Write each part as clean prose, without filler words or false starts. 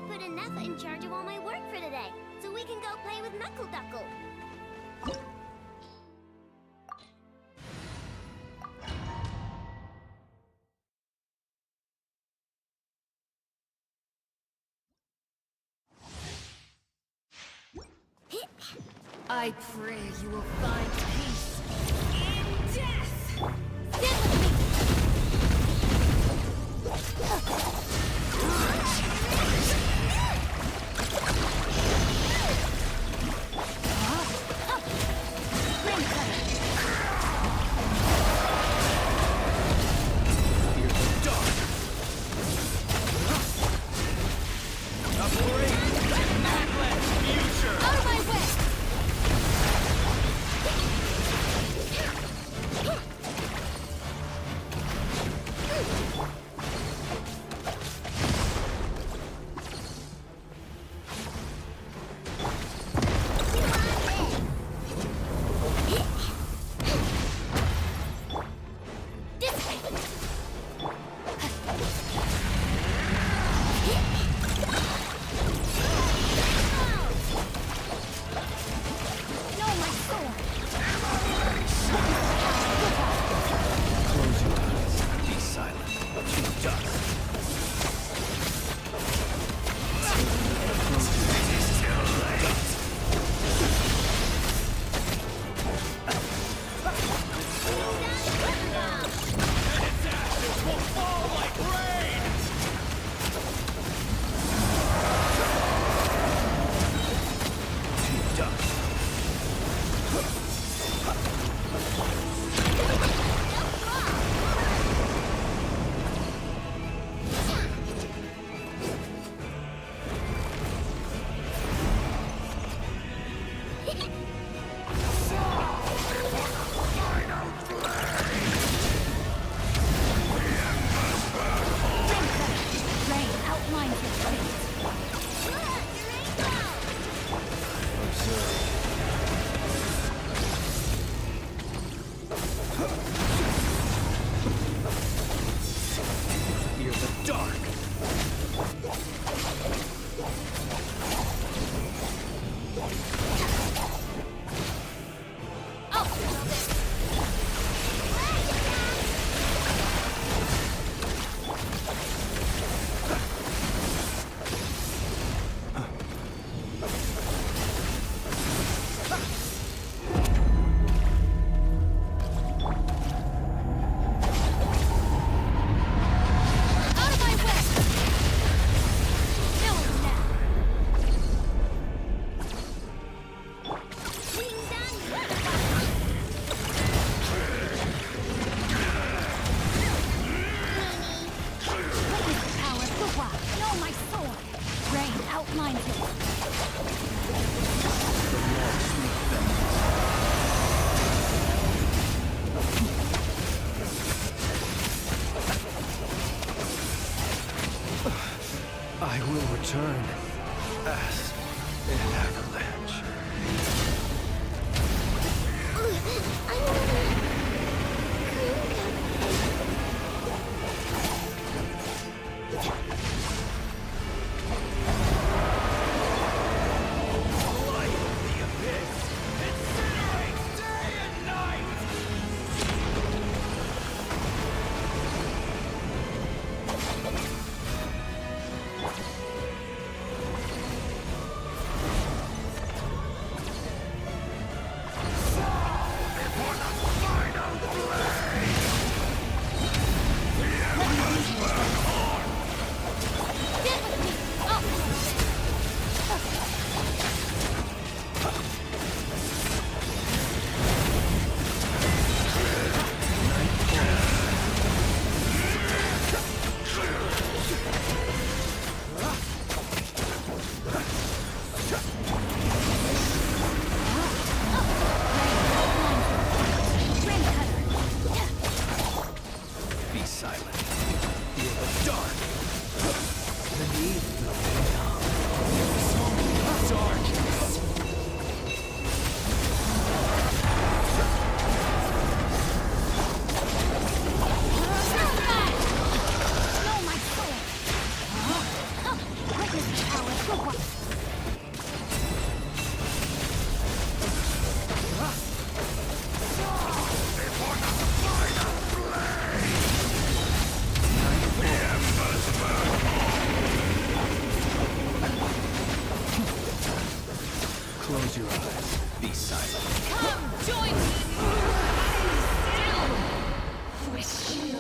put Nefa in charge of all my work for today, so we can go play with Knuckle Duckle. I pray you will find peace in death! Stand I will return as an avalanche. For the Close your eyes. Be silent. Come, join me! Still with you.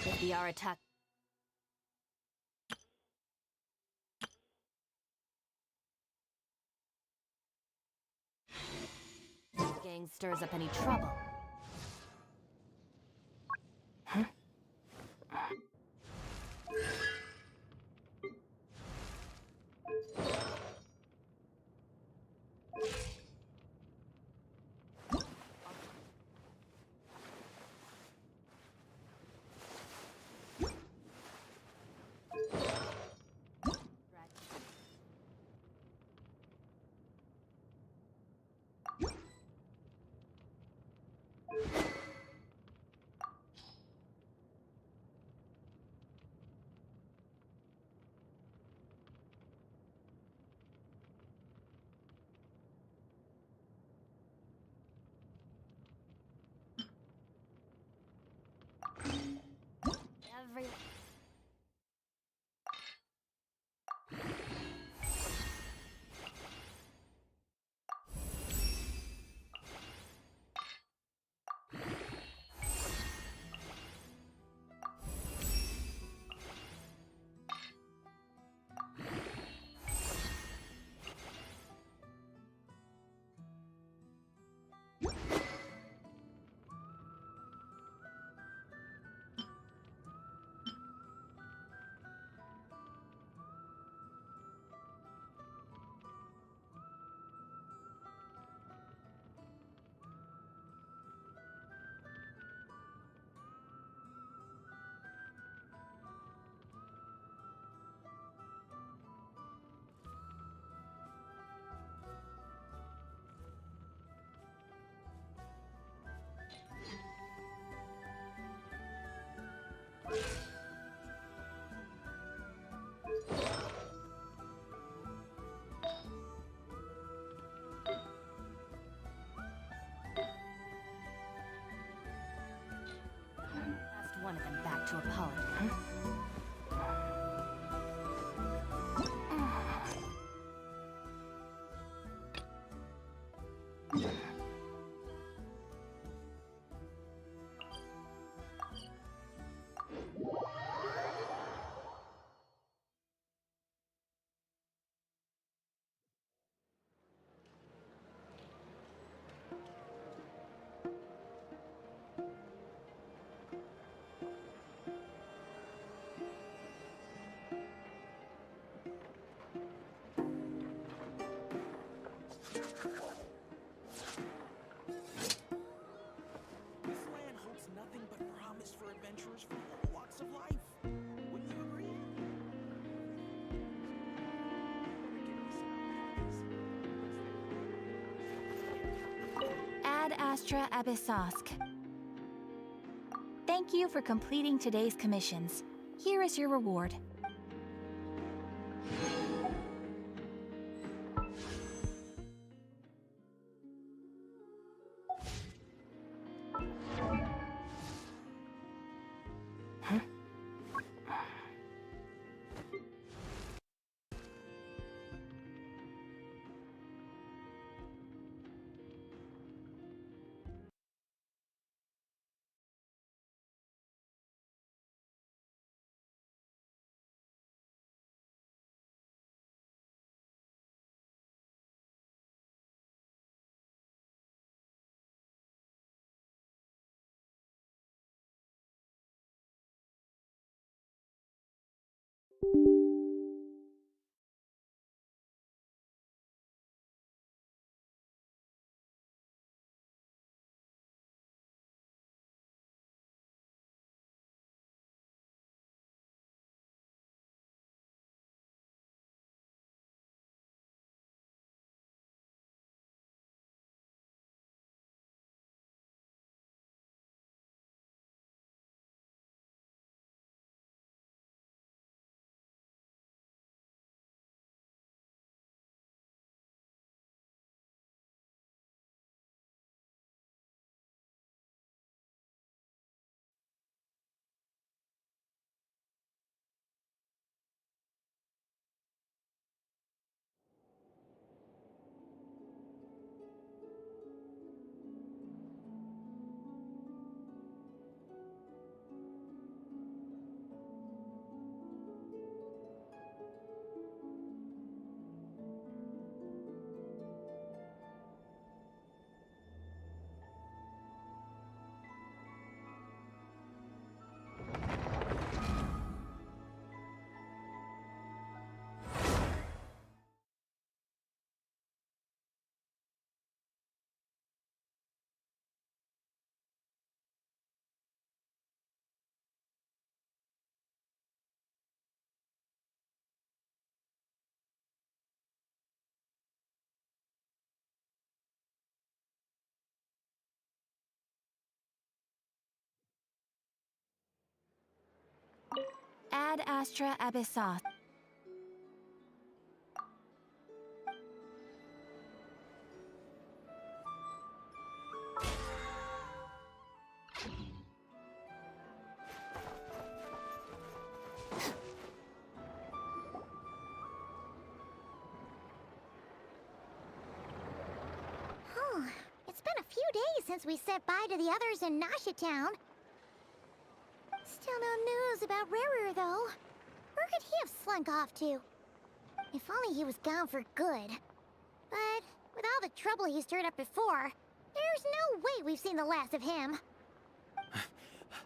If the attack. Gang stirs up any trouble. Every. Last one of them back to apologize. Astra Abyssosk. Thank you for completing today's commissions. Here is your reward. Ad Astra Abyssosk. It's been a few days since we said bye to the others in Nasha Town. Still no news about Rarer, though. Where could he have slunk off to? If only he was gone for good. But with all the trouble he stirred up before, there's no way we've seen the last of him.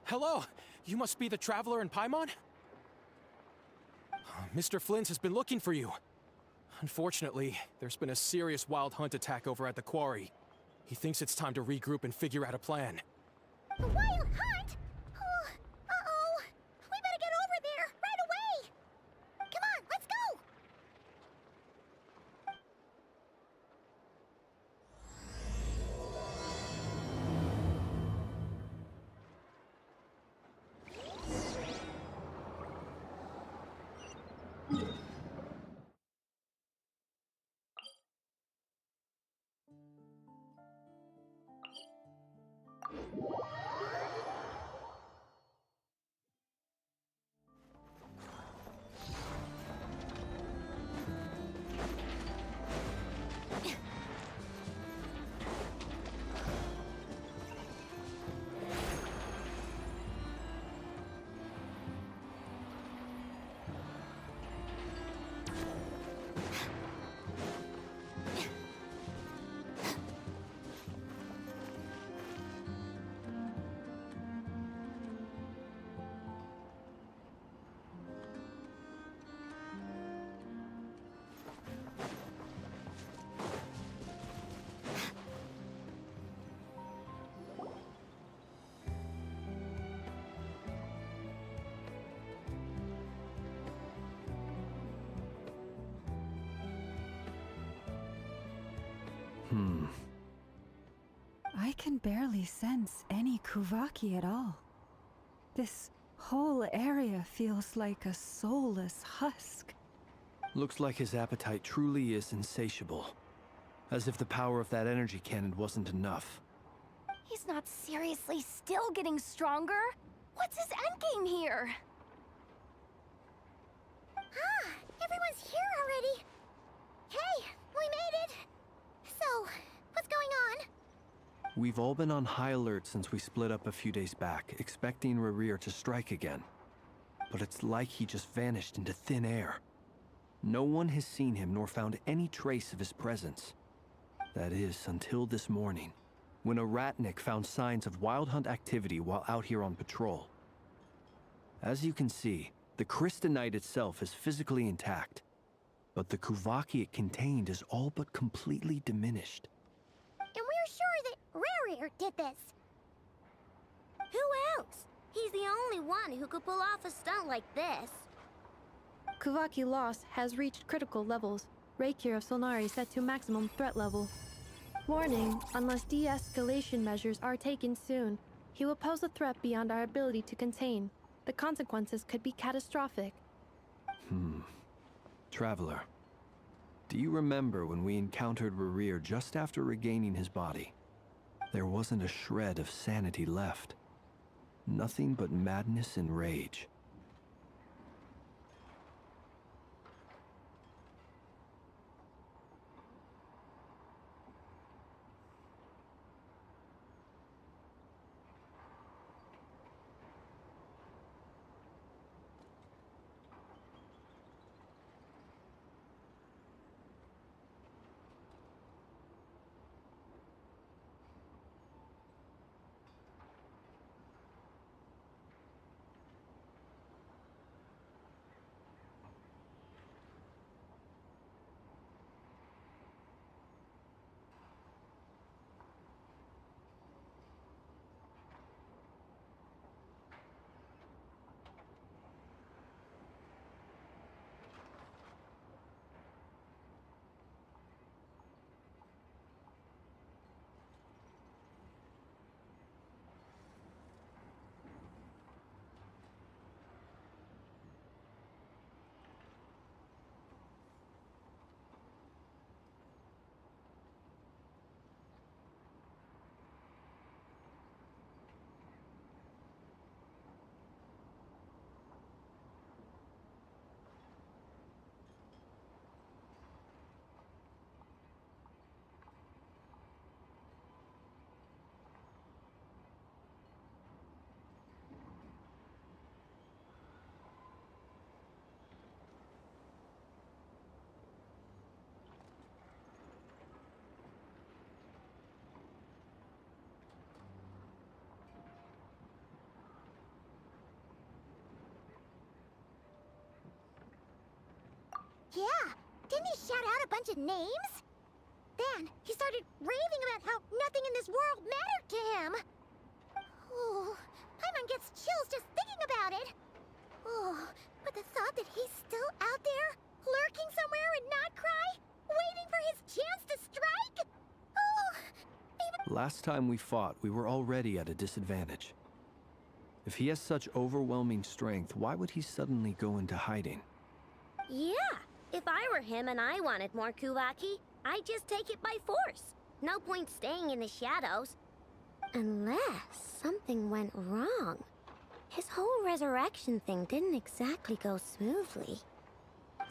Hello! You must be the traveler in Paimon? Mr. Flint has been looking for you. Unfortunately, there's been a serious wild hunt attack over at the quarry. He thinks it's time to regroup and figure out a plan. A wild hunt? Oh, uh-oh. We better get over there, right away! Come on, let's go! I can barely sense any Kuvaki at all. This whole area feels like a soulless husk. Looks like his appetite truly is insatiable. As if the power of that energy cannon wasn't enough. He's not seriously still getting stronger? What's his endgame here? Ah, everyone's here already. Hey, we made it. So, what's going on? We've all been on high alert since we split up a few days back, expecting Rerir to strike again. But it's like he just vanished into thin air. No one has seen him nor found any trace of his presence. That is, until this morning, when a ratnik found signs of wild hunt activity while out here on patrol. As you can see, the Crystonite itself is physically intact, but the Kuvaki it contained is all but completely diminished. And we're sure that Rarir did this. Who else? He's the only one who could pull off a stunt like this. Kuvaki loss has reached critical levels. Reikir of Solnari set to maximum threat level. Warning, unless de-escalation measures are taken soon, he will pose a threat beyond our ability to contain. The consequences could be catastrophic. Traveler, do you remember when we encountered Rerir just after regaining his body? There wasn't a shred of sanity left. Nothing but madness and rage. Yeah, didn't he shout out a bunch of names? Then, he started raving about how nothing in this world mattered to him. Oh, Paimon gets chills just thinking about it. Oh, but the thought that he's still out there, lurking somewhere in Not Cry, waiting for his chance to strike? Oh, even... Last time we fought, we were already at a disadvantage. If he has such overwhelming strength, why would he suddenly go into hiding? Yeah, if I were him and I wanted more Kuvaki, I'd just take it by force. No point staying in the shadows. Unless something went wrong. His whole resurrection thing didn't exactly go smoothly.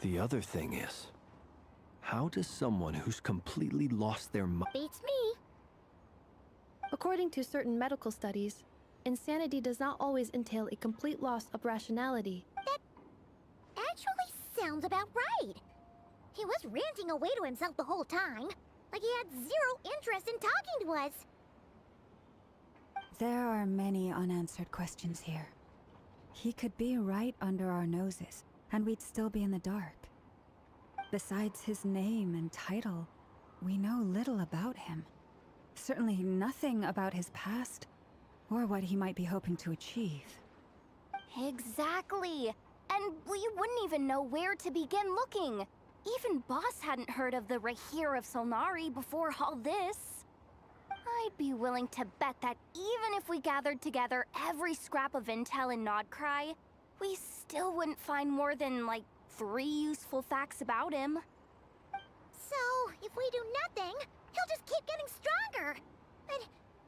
The other thing is, how does someone who's completely lost their mind... Beats me. According to certain medical studies, insanity does not always entail a complete loss of rationality. That actually sounds about right. He was ranting away to himself the whole time, like he had zero interest in talking to us. There are many unanswered questions here. He could be right under our noses, and we'd still be in the dark. Besides his name and title, we know little about him. Certainly nothing about his past, or what he might be hoping to achieve. Exactly. And we wouldn't even know where to begin looking. Even Boss hadn't heard of the Reikir of Solnari before all this. I'd be willing to bet that even if we gathered together every scrap of intel in Nodcry, we still wouldn't find more than, like, 3 useful facts about him. So, if we do nothing, he'll just keep getting stronger. But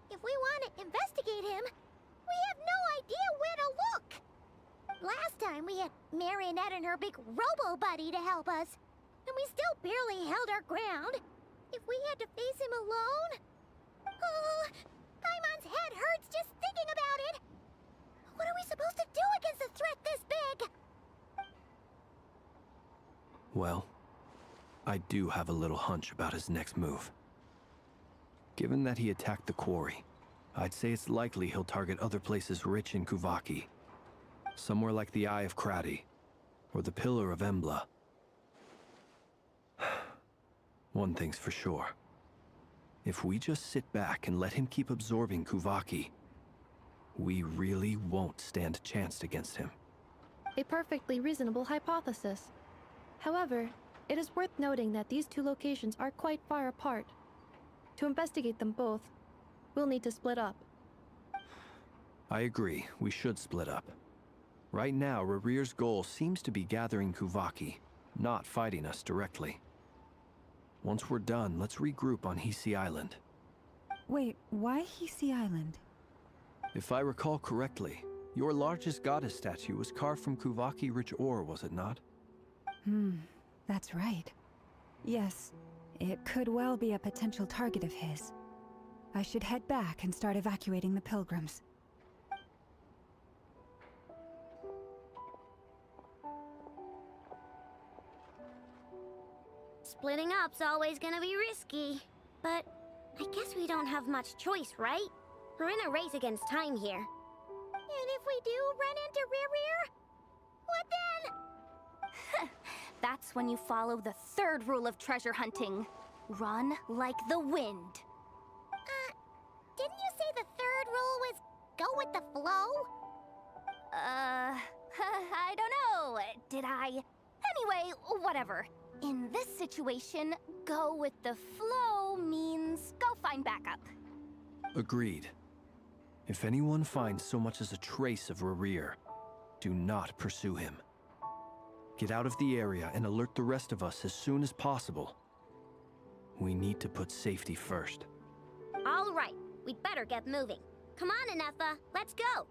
if we want to investigate him, we have no idea where to look. Last time we had Marionette and her big robo-buddy to help us, and we still barely held our ground. If we had to face him alone... Oh, Paimon's head hurts just thinking about it. What are we supposed to do against a threat this big? Well, I do have a little hunch about his next move. Given that he attacked the quarry, I'd say it's likely he'll target other places rich in Kuvaki. Somewhere like the Eye of Krati, or the Pillar of Embla. One thing's for sure. If we just sit back and let him keep absorbing Kuvaki, we really won't stand a chance against him. A perfectly reasonable hypothesis. However, it is worth noting that these 2 locations are quite far apart. To investigate them both, we'll need to split up. I agree, we should split up. Right now, Rarir's goal seems to be gathering Kuvaki, not fighting us directly. Once we're done, let's regroup on Hisi Island. Wait, why Hisi Island? If I recall correctly, your largest goddess statue was carved from Kuvaki-rich ore, was it not? That's right. Yes, it could well be a potential target of his. I should head back and start evacuating the pilgrims. Splitting up's always gonna be risky. But I guess we don't have much choice, right? We're in a race against time here. And if we do run into Rear, what then? That's when you follow the 3rd rule of treasure hunting. Run like the wind. Didn't you say the 3rd rule was go with the flow? I don't know. Did I? Anyway, whatever. In this situation, go with the flow means go find backup. Agreed. If anyone finds so much as a trace of Rarir, do not pursue him. Get out of the area and alert the rest of us as soon as possible. We need to put safety first. All right, we'd better get moving. Come on, Anefa, let's go.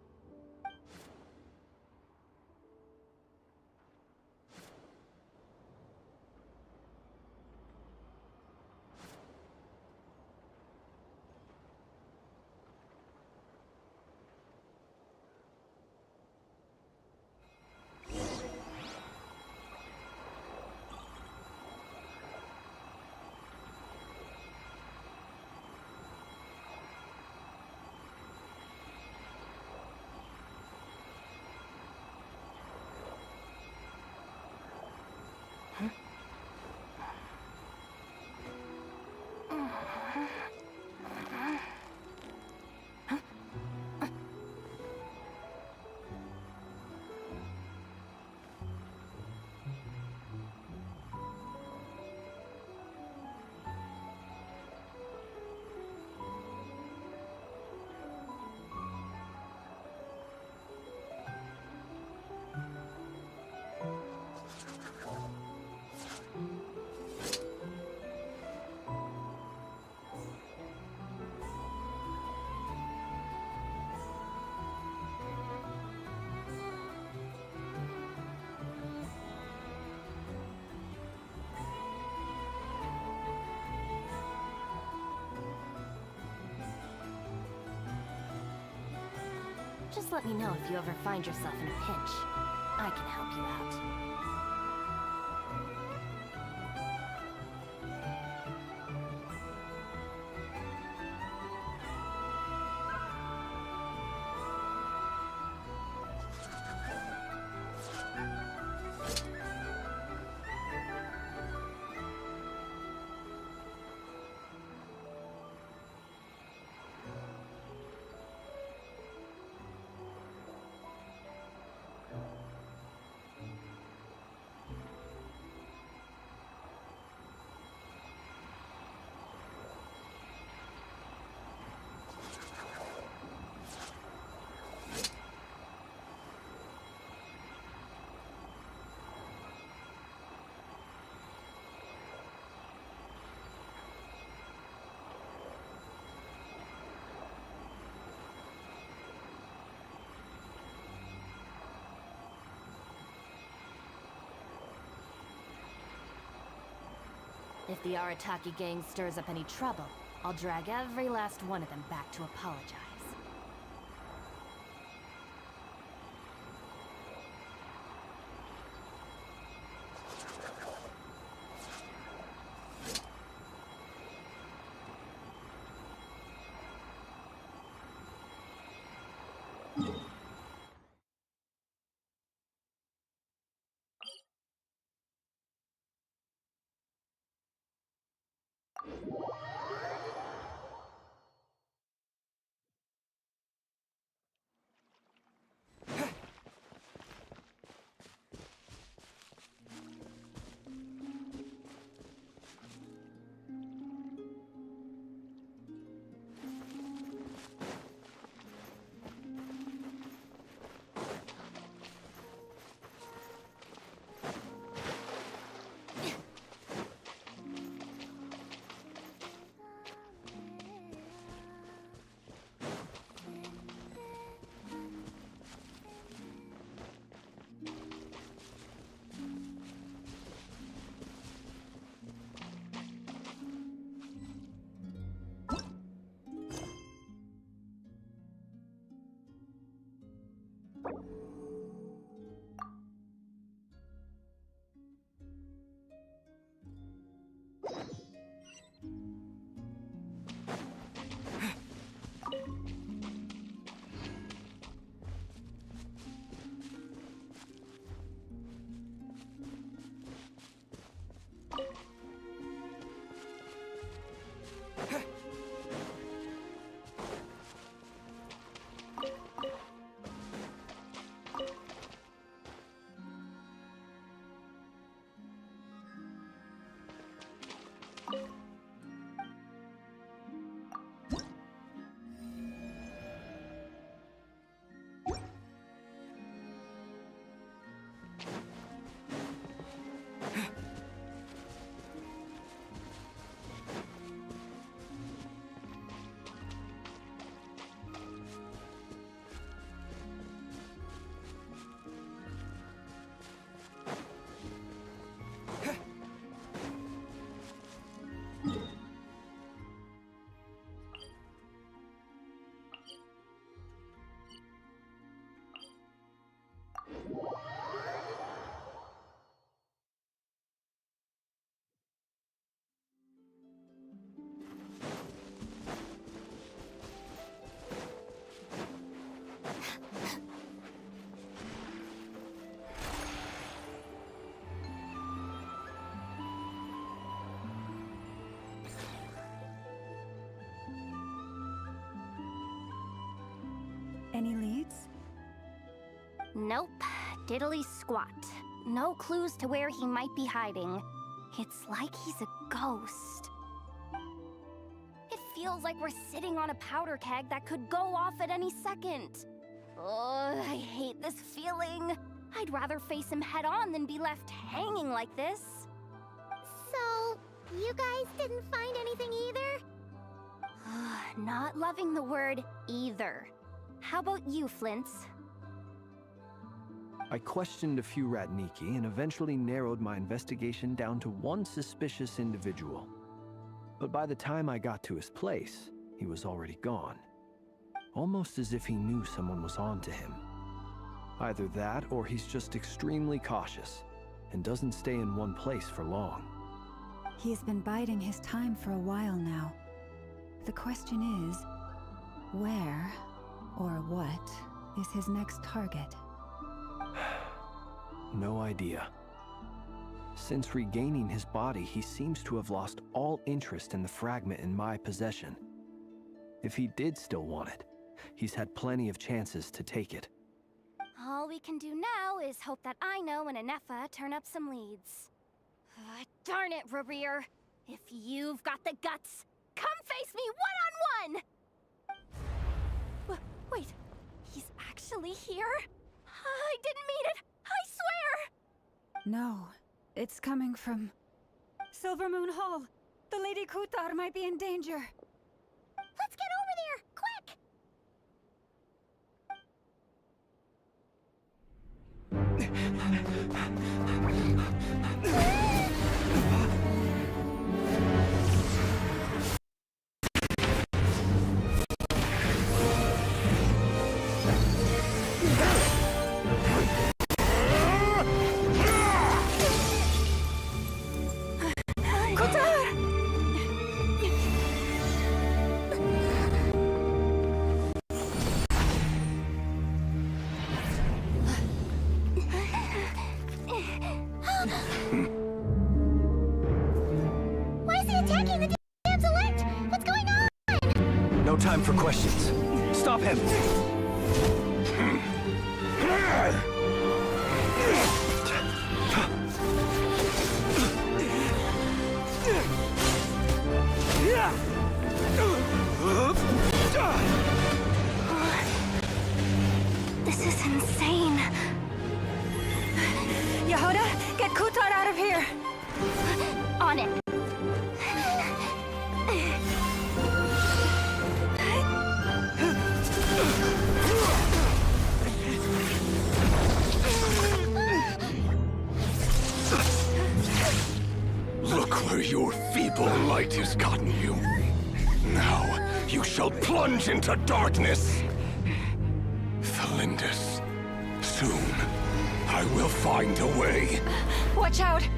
Just let me know if you ever find yourself in a pinch. I can help you out. If the Arataki gang stirs up any trouble, I'll drag every last one of them back to apologize. Any leads? Nope. Diddly squat. No clues to where he might be hiding. It's like he's a ghost. It feels like we're sitting on a powder keg that could go off at any second. Ugh, I hate this feeling. I'd rather face him head on than be left hanging like this. So, you guys didn't find anything either? Not loving the word either. How about you, Flint's? I questioned a few Ratniki and eventually narrowed my investigation down to one suspicious individual. But by the time I got to his place, he was already gone. Almost as if he knew someone was on to him. Either that or he's just extremely cautious and doesn't stay in one place for long. He's been biding his time for a while now. The question is, where or what is his next target? No idea. Since regaining his body, he seems to have lost all interest in the fragment in my possession. If he did still want it, he's had plenty of chances to take it. All we can do now is hope that Ino and Anefa turn up some leads. Darn it, Rarir. If you've got the guts, come face me one-on-one! Wait, he's actually here? I didn't mean it, I swear! No, it's coming from Silver Moon Hall. The Lady Kutar might be in danger. Let's get over there, quick! time for questions. Stop him! This is insane. Yehuda, get Kutar out of here! On it. Look where your feeble light has gotten you. Now, you shall plunge into darkness. Thalindus, soon, I will find a way. Watch out!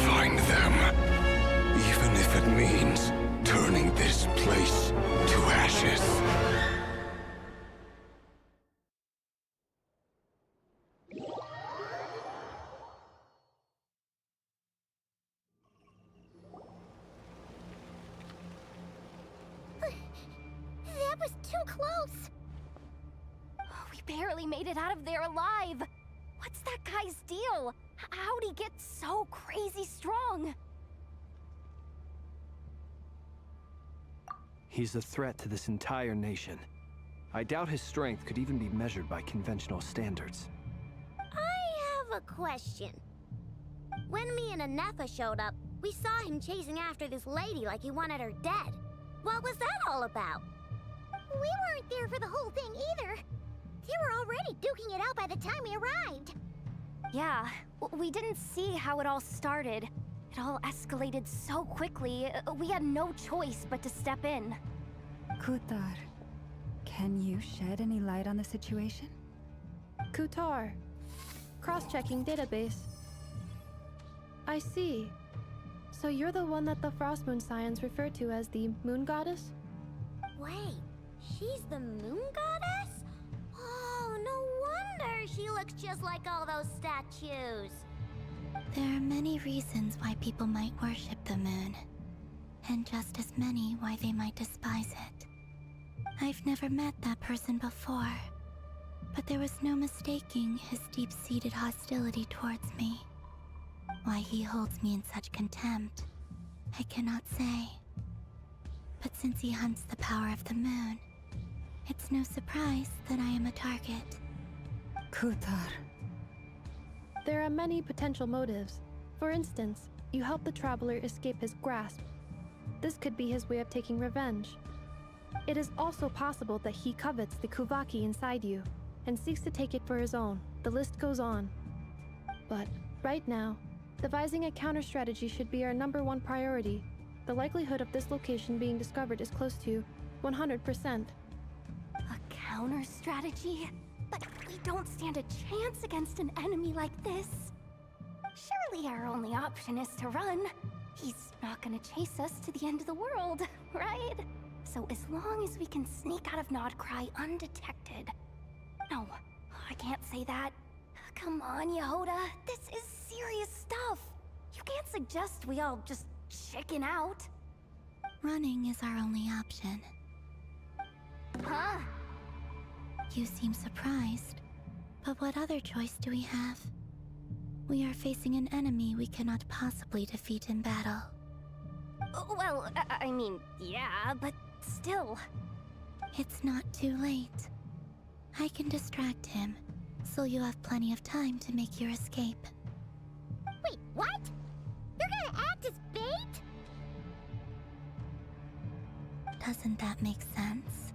Find them. Even if it means turning this place to ashes. That was too close. We barely made it out of there alive. What's that guy's deal? How'd he get so crazy strong? He's a threat to this entire nation. I doubt his strength could even be measured by conventional standards. I have a question. When me and Anefa showed up, we saw him chasing after this lady like he wanted her dead. What was that all about? We weren't there for the whole thing either. They were already duking it out by the time we arrived. Yeah, we didn't see how it all started. It all escalated so quickly, we had no choice but to step in. Kutar, can you shed any light on the situation? Kutar. Cross-checking database. I see. So you're the one that the Frost Moon Scions refer to as the Moon Goddess? Wait, she's the moon goddess? Oh, no wonder she looks just like all those statues. There are many reasons why people might worship the moon, and just as many why they might despise it. I've never met that person before, but there was no mistaking his deep-seated hostility towards me. Why he holds me in such contempt, I cannot say. But since he hunts the power of the moon, it's no surprise that I am a target. Kutar. There are many potential motives. For instance, you help the traveler escape his grasp. This could be his way of taking revenge. It is also possible that he covets the Kuvaki inside you and seeks to take it for his own. The list goes on. But right now, devising a counter-strategy should be our #1 priority. The likelihood of this location being discovered is close to 100%. A counter strategy? But we don't stand a chance against an enemy like this. Surely our only option is to run. He's not gonna chase us to the end of the world, right? So as long as we can sneak out of Nodcry undetected. No, I can't say that. Come on, Yehuda. This is serious stuff. You can't suggest we all just chicken out. Running is our only option. Huh? You seem surprised. But what other choice do we have? We are facing an enemy we cannot possibly defeat in battle. Well, I mean, yeah, but still. It's not too late. I can distract him, so you have plenty of time to make your escape. Wait, what? You're gonna act as bait? Doesn't that make sense?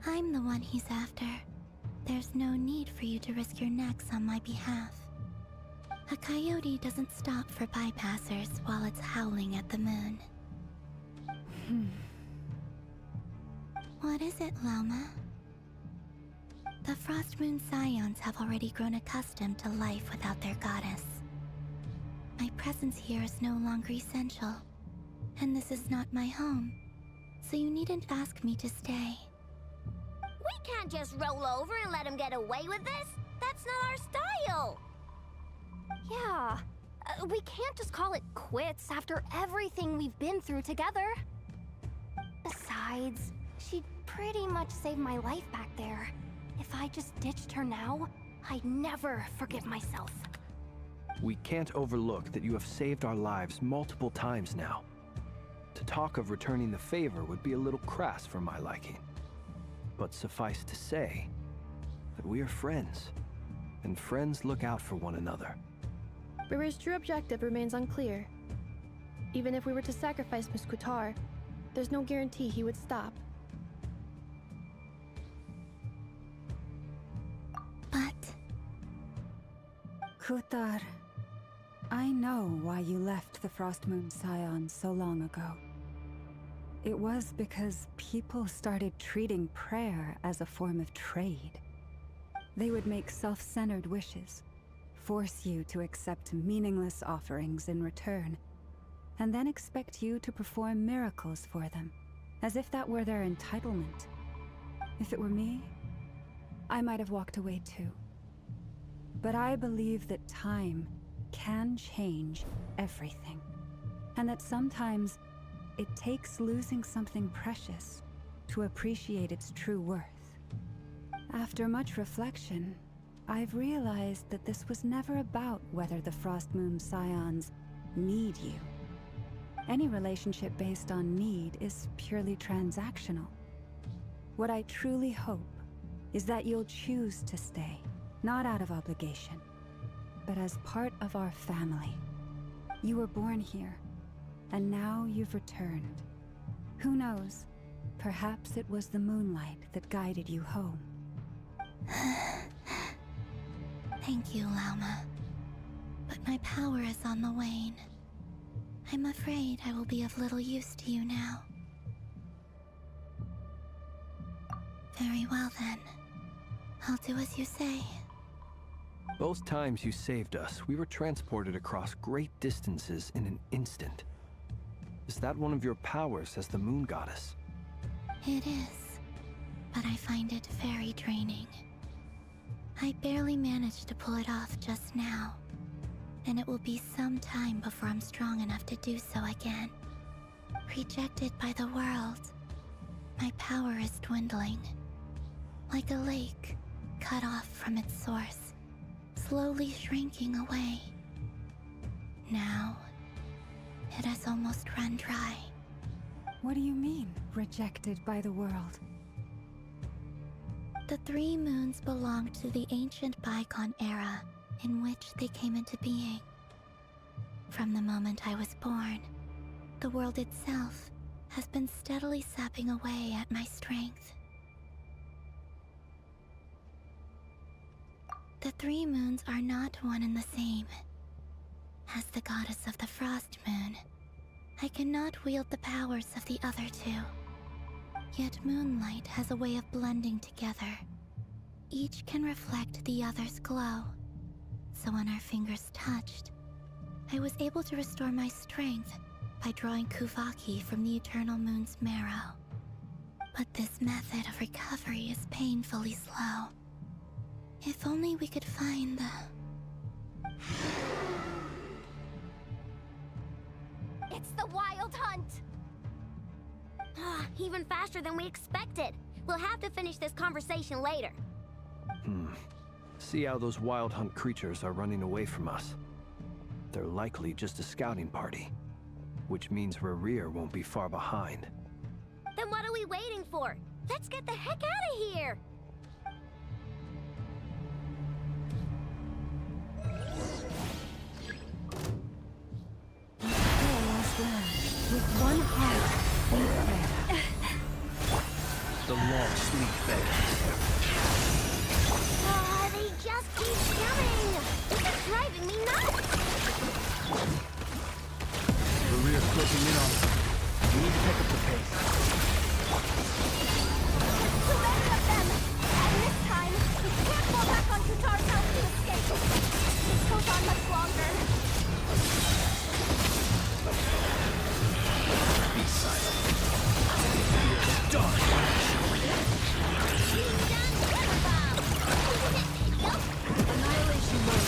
I'm the one he's after. There's no need for you to risk your necks on my behalf. A coyote doesn't stop for bypassers while it's howling at the moon. What is it, Loma? The Frost Moon Scions have already grown accustomed to life without their goddess. My presence here is no longer essential, and this is not my home, so you needn't ask me to stay. We can't just roll over and let him get away with this. That's not our style. Yeah, we can't just call it quits after everything we've been through together. Besides, she'd pretty much saved my life back there. If I just ditched her now, I'd never forgive myself. We can't overlook that you have saved our lives multiple times now. To talk of returning the favor would be a little crass for my liking. But suffice to say that we are friends, and friends look out for one another. River's true objective remains unclear. Even if we were to sacrifice Miss Kutar, there's no guarantee he would stop. But Kutar, I know why you left the Frost Moon Scions so long ago. It was because people started treating prayer as a form of trade. They would make self-centered wishes, force you to accept meaningless offerings in return, and then expect you to perform miracles for them, as if that were their entitlement. If it were me, I might have walked away too. But I believe that time can change everything, and that sometimes it takes losing something precious to appreciate its true worth. After much reflection, I've realized that this was never about whether the Frost Moon Scions need you. Any relationship based on need is purely transactional. What I truly hope is that you'll choose to stay, not out of obligation, but as part of our family. You were born here, and now you've returned. Who knows? Perhaps it was the moonlight that guided you home. thank you, Lauma. But my power is on the wane. I'm afraid I will be of little use to you now. Very well then. I'll do as you say. Both times you saved us, we were transported across great distances in an instant. Is that one of your powers as the Moon Goddess? It is, but I find it very draining. I barely managed to pull it off just now, and it will be some time before I'm strong enough to do so again. Rejected by the world, my power is dwindling. Like a lake, cut off from its source, slowly shrinking away. Now, it has almost run dry. What do you mean, rejected by the world? The three moons belong to the ancient bygone era in which they came into being. From the moment I was born, the world itself has been steadily sapping away at my strength. The three moons are not one and the same. As the goddess of the Frost Moon, I cannot wield the powers of the other two. Yet moonlight has a way of blending together. Each can reflect the other's glow. So when our fingers touched, I was able to restore my strength by drawing Kuvaki from the eternal moon's marrow. But this method of recovery is painfully slow. If only we could find the... It's the Wild Hunt! Even faster than we expected. We'll have to finish this conversation later. See how those wild hunt creatures are running away from us. They're likely just a scouting party, which means Rerir won't be far behind. Then what are we waiting for? Let's get the heck out of here! With one heart, we pray. The long sleep bed. They just keep coming! This is driving me nuts! Rerir's closing in on us. We need to pick up the pace. Too many of them! And this time, we can't fall back on Tutar's house to escape! This goes on much longer. Be silent. Done. Annihilation mode.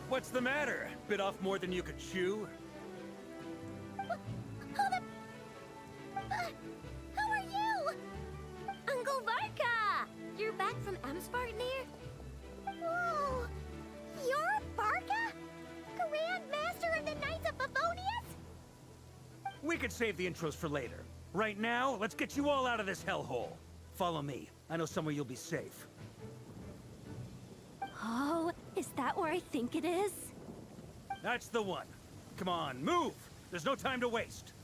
What's the matter? Bit off more than you could chew? Who are you? Uncle Varka! You're back from Amsvartnir? Whoa! You're Varka? Grand Master of the Knights of Favonius? We could save the intros for later. Right now, let's get you all out of this hellhole. Follow me. I know somewhere you'll be safe. Oh, is that where I think it is? That's the one. Come on, move! There's no time to waste.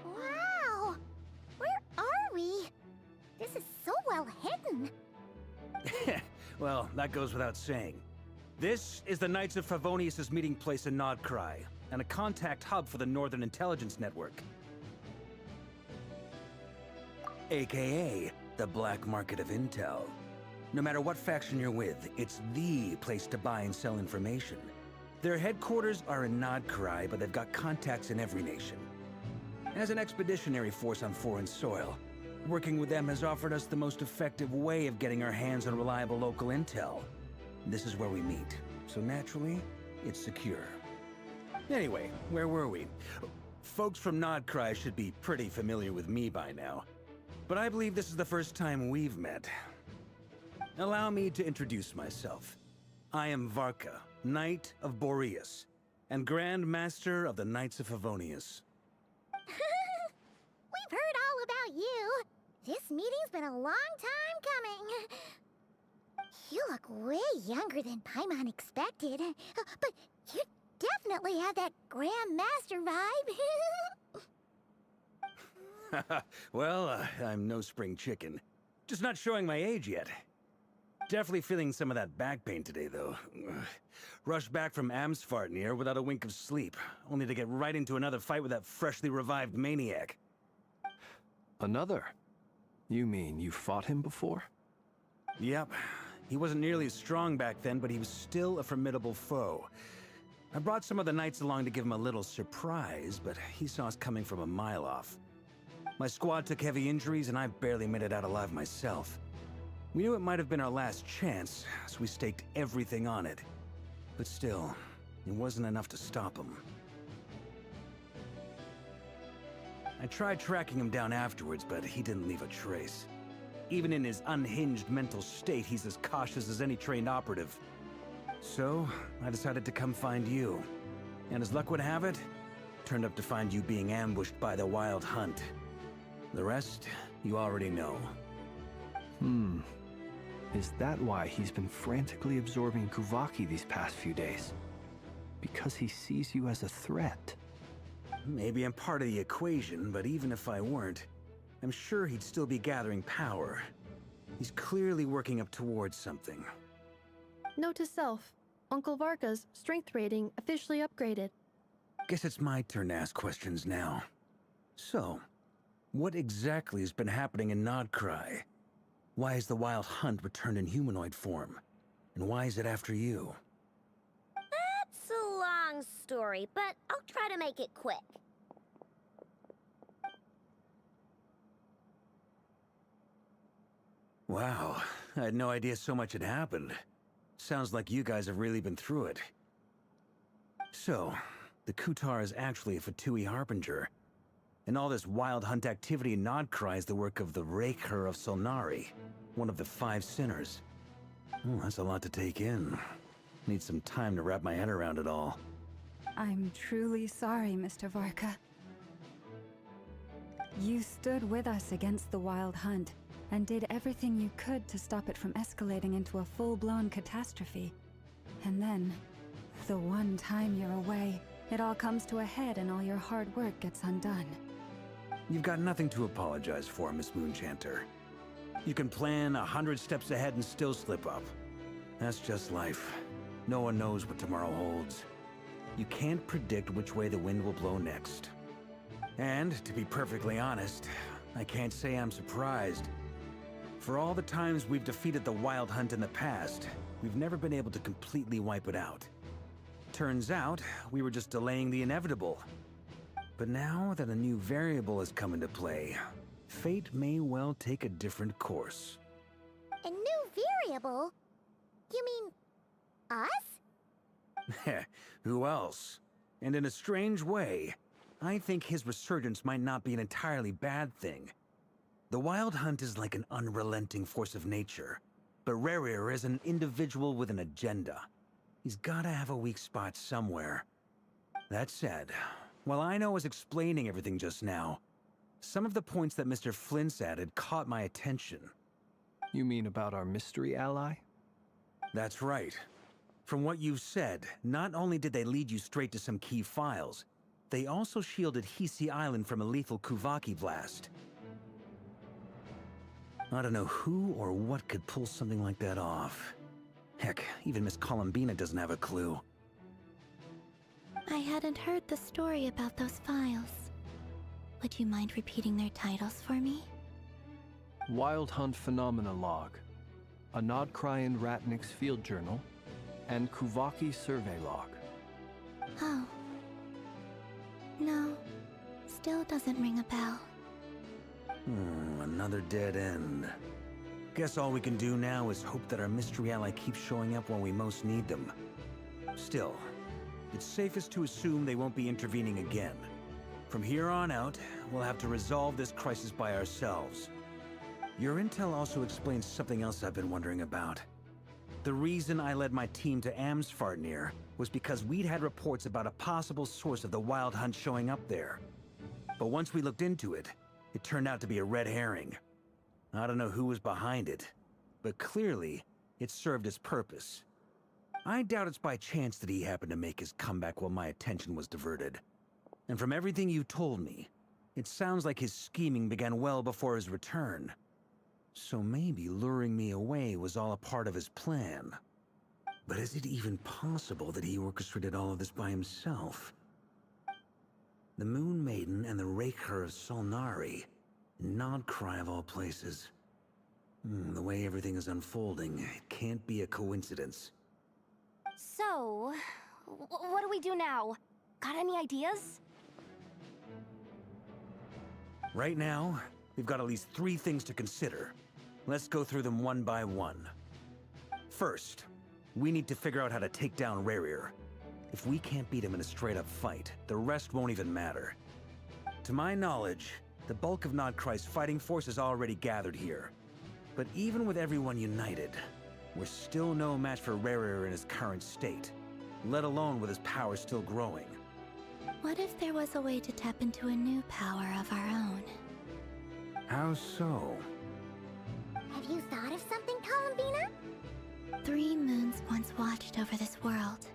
Wow! Where are we? This is so well hidden. Well, that goes without saying. This is the Knights of Favonius' meeting place in Nodcry, and a contact hub for the Northern Intelligence Network. AKA, the black market of intel. No matter what faction you're with, it's the place to buy and sell information. Their headquarters are in Nodcry, but they've got contacts in every nation. As an expeditionary force on foreign soil, working with them has offered us the most effective way of getting our hands on reliable local intel. This is where we meet, so naturally, it's secure. Anyway, where were we? Folks from Nodcry should be pretty familiar with me by now, but I believe this is the first time we've met. Allow me to introduce myself. I am Varka, Knight of Boreas, and Grand Master of the Knights of Favonius. We've heard all about you. This meeting's been a long time coming. You look way younger than Paimon expected. But you definitely have that Grandmaster vibe. Well, I'm no spring chicken. Just not showing my age yet. Definitely feeling some of that back pain today, though. Rushed back from Amsfartnir without a wink of sleep, only to get right into another fight with that freshly revived maniac. Another? You mean you fought him before? Yep. He wasn't nearly as strong back then, but he was still a formidable foe. I brought some of the knights along to give him a little surprise, but he saw us coming from a mile off. My squad took heavy injuries, and I barely made it out alive myself. We knew it might have been our last chance, so we staked everything on it. But still, it wasn't enough to stop him. I tried tracking him down afterwards, but he didn't leave a trace. Even in his unhinged mental state, he's as cautious as any trained operative. So, I decided to come find you. And as luck would have it, turned up to find you being ambushed by the Wild Hunt. The rest, you already know. Is that why he's been frantically absorbing Kuvaki these past few days? Because he sees you as a threat? Maybe I'm part of the equation, but even if I weren't, I'm sure he'd still be gathering power. He's clearly working up towards something. Note to self, Uncle Varka's strength rating officially upgraded. Guess it's my turn to ask questions now. So, what exactly has been happening in Nodcry? Why has the Wild Hunt returned in humanoid form? And why is it after you? That's a long story, but I'll try to make it quick. Wow, I had no idea so much had happened. Sounds like you guys have really been through it. So, the Kutar is actually a Fatui Harbinger. And all this Wild Hunt activity in Nodcry is the work of the Raker of Solnari, one of the 5 sinners. Oh, that's a lot to take in. Need some time to wrap my head around it all. I'm truly sorry, Mr. Varka. You stood with us against the Wild Hunt, and did everything you could to stop it from escalating into a full-blown catastrophe. And then, the one time you're away, it all comes to a head and all your hard work gets undone. You've got nothing to apologize for, Miss Moonchanter. You can plan 100 steps ahead and still slip up. That's just life. No one knows what tomorrow holds. You can't predict which way the wind will blow next. And, to be perfectly honest, I can't say I'm surprised. For all the times we've defeated the Wild Hunt in the past, we've never been able to completely wipe it out. Turns out, we were just delaying the inevitable. But now that a new variable has come into play, fate may well take a different course. A new variable? You mean us? Who else? And in a strange way, I think his resurgence might not be an entirely bad thing. The Wild Hunt is like an unrelenting force of nature, but Rerir is an individual with an agenda. He's gotta have a weak spot somewhere. That said, while I was explaining everything just now, some of the points that Mr. Flint's added caught my attention. You mean about our mystery ally? That's right. From what you've said, not only did they lead you straight to some key files, they also shielded Hisi Island from a lethal Kuvaki blast. I don't know who or what could pull something like that off. Heck, even Miss Columbina doesn't have a clue. I hadn't heard the story about those files. Would you mind repeating their titles for me? Wild Hunt Phenomena Log, a Nodcryan Ratnik's Field Journal, and Kuvaki Survey Log. Oh. No. Still doesn't ring a bell. Another dead end. Guess all we can do now is hope that our mystery ally keeps showing up when we most need them. Still, it's safest to assume they won't be intervening again. From here on out, we'll have to resolve this crisis by ourselves. Your intel also explains something else I've been wondering about. The reason I led my team to Amsfartnir was because we'd had reports about a possible source of the Wild Hunt showing up there. But once we looked into it, it turned out to be a red herring. I don't know who was behind it, but clearly, it served its purpose. I doubt it's by chance that he happened to make his comeback while my attention was diverted. And from everything you told me, it sounds like his scheming began well before his return. So maybe luring me away was all a part of his plan. But is it even possible that he orchestrated all of this by himself? The Moon Maiden and the Raker of Solnari. Nodcry of all places. The way everything is unfolding, it can't be a coincidence. So, what do we do now? Got any ideas? Right now, we've got at least 3 things to consider. Let's go through them one by one. First, we need to figure out how to take down Rerir. If we can't beat him in a straight-up fight, the rest won't even matter. To my knowledge, the bulk of Nodcry's fighting force is already gathered here. But even with everyone united, we're still no match for Rerir in his current state, let alone with his power still growing. What if there was a way to tap into a new power of our own? How so? Have you thought of something, Columbina? 3 moons once watched over this world.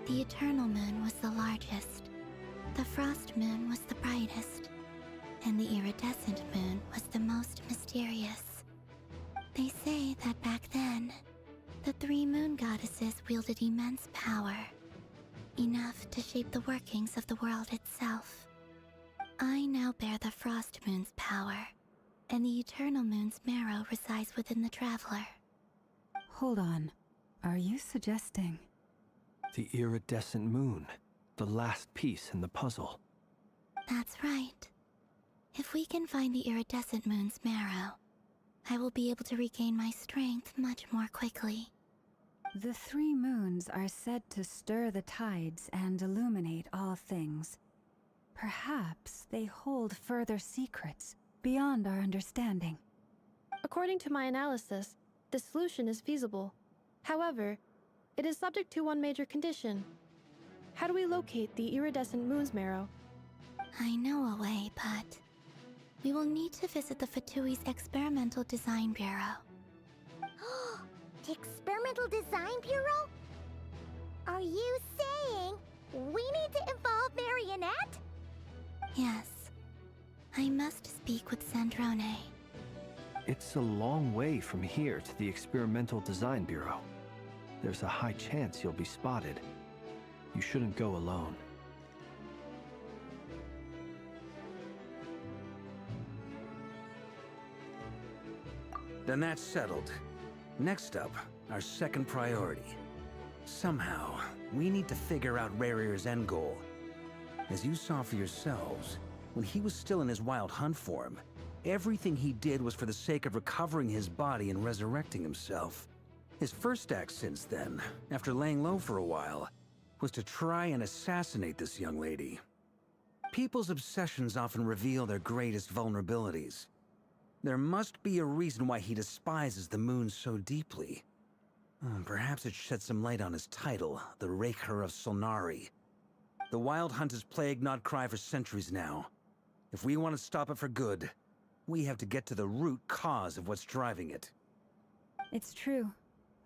The Eternal Moon was the largest. The Frost Moon was the brightest. And the Iridescent Moon was the most mysterious. They say that back then, the 3 moon goddesses wielded immense power. Enough to shape the workings of the world itself. I now bear the Frost Moon's power, and the Eternal Moon's marrow resides within the Traveler. Hold on. Are you suggesting... The iridescent moon. The last piece in the puzzle. That's right. If we can find the Iridescent Moon's marrow, I will be able to regain my strength much more quickly. The 3 moons are said to stir the tides and illuminate all things. Perhaps they hold further secrets beyond our understanding. According to my analysis, the solution is feasible. However, it is subject to one major condition. How do we locate the Iridescent Moon's marrow? I know a way, but... we will need to visit the Fatui's Experimental Design Bureau. The Experimental Design Bureau? Are you saying we need to involve Marionette? Yes. I must speak with Sandrone. It's a long way from here to the Experimental Design Bureau. There's a high chance you'll be spotted. You shouldn't go alone. Then that's settled. Next up, our second priority. Somehow, we need to figure out Rerir's end goal. As you saw for yourselves, when he was still in his wild hunt form, everything he did was for the sake of recovering his body and resurrecting himself. His first act since then, after laying low for a while, was to try and assassinate this young lady. People's obsessions often reveal their greatest vulnerabilities. There must be a reason why he despises the moon so deeply. Perhaps it sheds some light on his title, the Raker of Solnari. The Wild Hunt has plagued Nodcry for centuries now. If we want to stop it for good, we have to get to the root cause of what's driving it. It's true.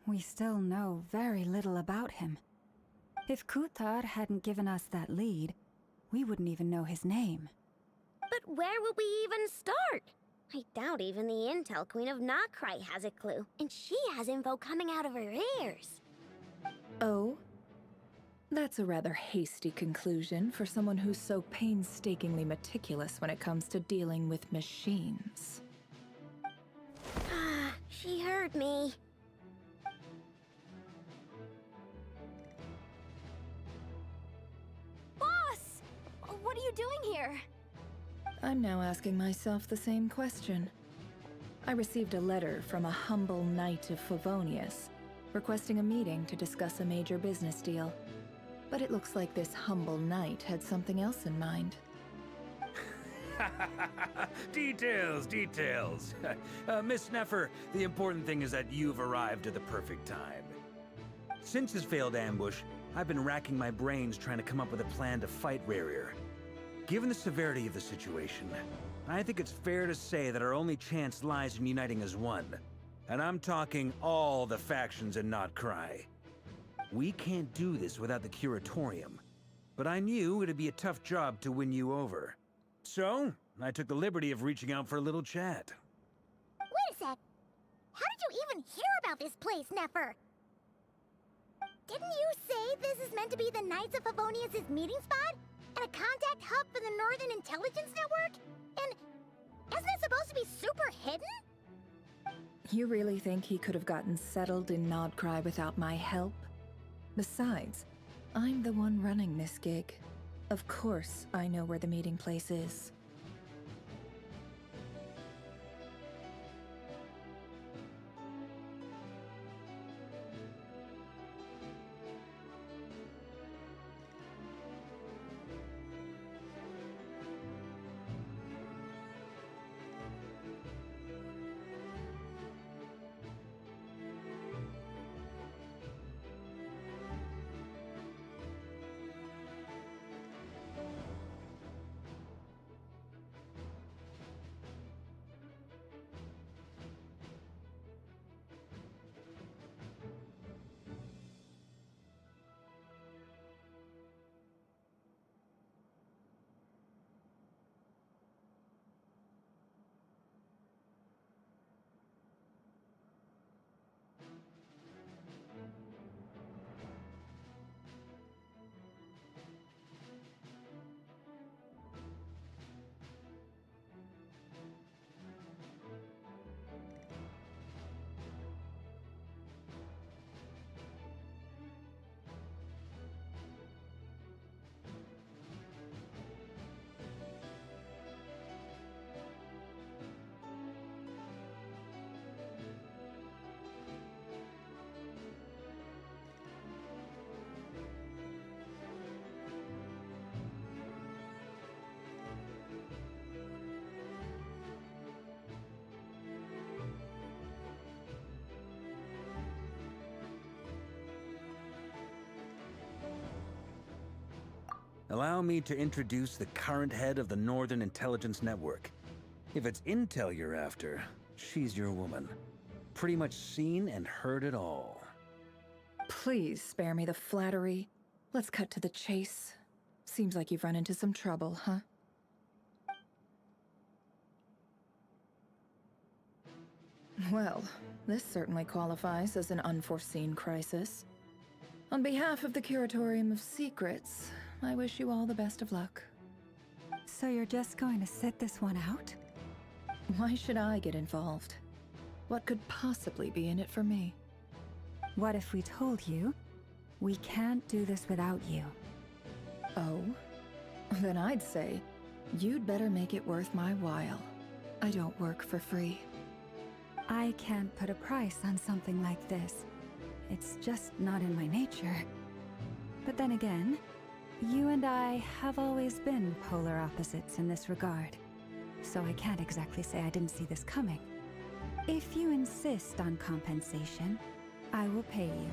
We still know very little about him. If Kuthar hadn't given us that lead, we wouldn't even know his name. But where would we even start? I doubt even the Intel Queen of Nodcry has a clue, and she has info coming out of her ears. Oh? That's a rather hasty conclusion for someone who's so painstakingly meticulous when it comes to dealing with machines. Ah, she heard me. Boss! What are you doing here? I'm now asking myself the same question. I received a letter from a humble knight of Favonius, requesting a meeting to discuss a major business deal. But it looks like this humble knight had something else in mind. Details, details. Miss Neffer, the important thing is that you've arrived at the perfect time. Since his failed ambush, I've been racking my brains trying to come up with a plan to fight Rerir. Given the severity of the situation, I think it's fair to say that our only chance lies in uniting as one. And I'm talking all the factions in Notcry. We can't do this without the Curatorium, but I knew it'd be a tough job to win you over. So, I took the liberty of reaching out for a little chat. Wait a sec. How did you even hear about this place, Nefer? Didn't you say this is meant to be the Knights of Favonius' meeting spot? And a contact hub for the Northern Intelligence Network? And isn't it supposed to be super hidden? You really think he could have gotten settled in Nodcry without my help? Besides, I'm the one running this gig. Of course I know where the meeting place is. Allow me to introduce the current head of the Northern Intelligence Network. If it's intel you're after, she's your woman. Pretty much seen and heard it all. Please spare me the flattery. Let's cut to the chase. Seems like you've run into some trouble, huh? Well, this certainly qualifies as an unforeseen crisis. On behalf of the Curatorium of Secrets, I wish you all the best of luck. So you're just going to sit this one out? Why should I get involved? What could possibly be in it for me? What if we told you we can't do this without you? Oh? Then I'd say, you'd better make it worth my while. I don't work for free. I can't put a price on something like this. It's just not in my nature. But then again, you and I have always been polar opposites in this regard. So I can't exactly say I didn't see this coming. If you insist on compensation, I will pay you.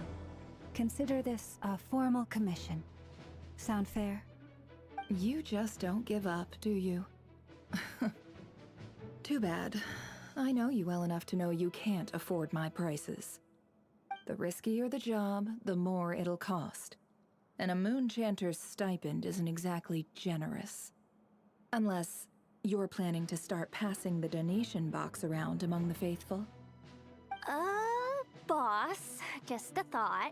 Consider this a formal commission. Sound fair? You just don't give up, do you? Too bad. I know you well enough to know you can't afford my prices. The riskier the job, the more it'll cost. And a moon chanter's stipend isn't exactly generous. Unless you're planning to start passing the donation box around among the faithful. Boss, just a thought.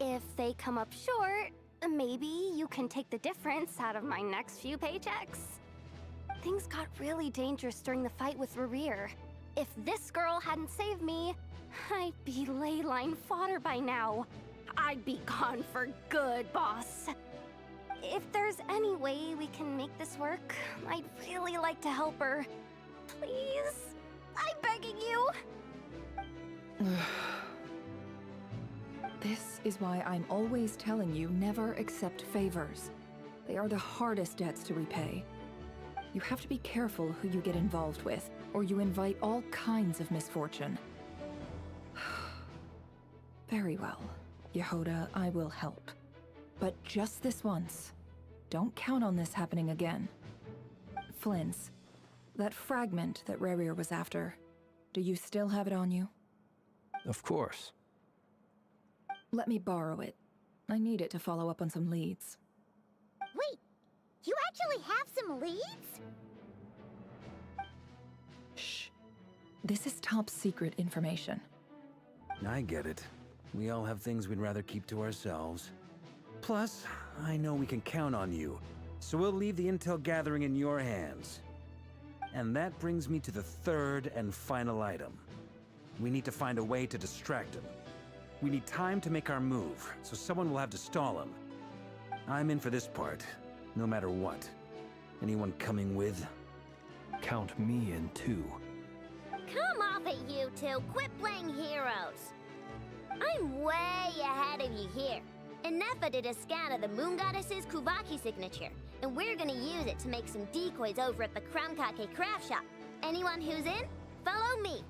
If they come up short, maybe you can take the difference out of my next few paychecks. Things got really dangerous during the fight with Rerir. If this girl hadn't saved me, I'd be ley line fodder by now. I'd be gone for good, boss. If there's any way we can make this work, I'd really like to help her. Please? I'm begging you! This is why I'm always telling you never accept favors. They are the hardest debts to repay. You have to be careful who you get involved with, or you invite all kinds of misfortune. Very well, Yehoda, I will help. But just this once. Don't count on this happening again. Flins, that fragment that Rerir was after, do you still have it on you? Of course. Let me borrow it. I need it to follow up on some leads. Wait, you actually have some leads? Shh. This is top secret information. I get it. We all have things we'd rather keep to ourselves. Plus, I know we can count on you, so we'll leave the intel gathering in your hands. And that brings me to the third and final item. We need to find a way to distract him. We need time to make our move, so someone will have to stall him. I'm in for this part, no matter what. Anyone coming with? Count me in too. Come off it, you two. Quit playing heroes. I'm way ahead of you here. Nefa did a scan of the Moon Goddess's Kuvaki signature, and we're gonna use it to make some decoys over at the Krumkake craft shop. Anyone who's in, follow me.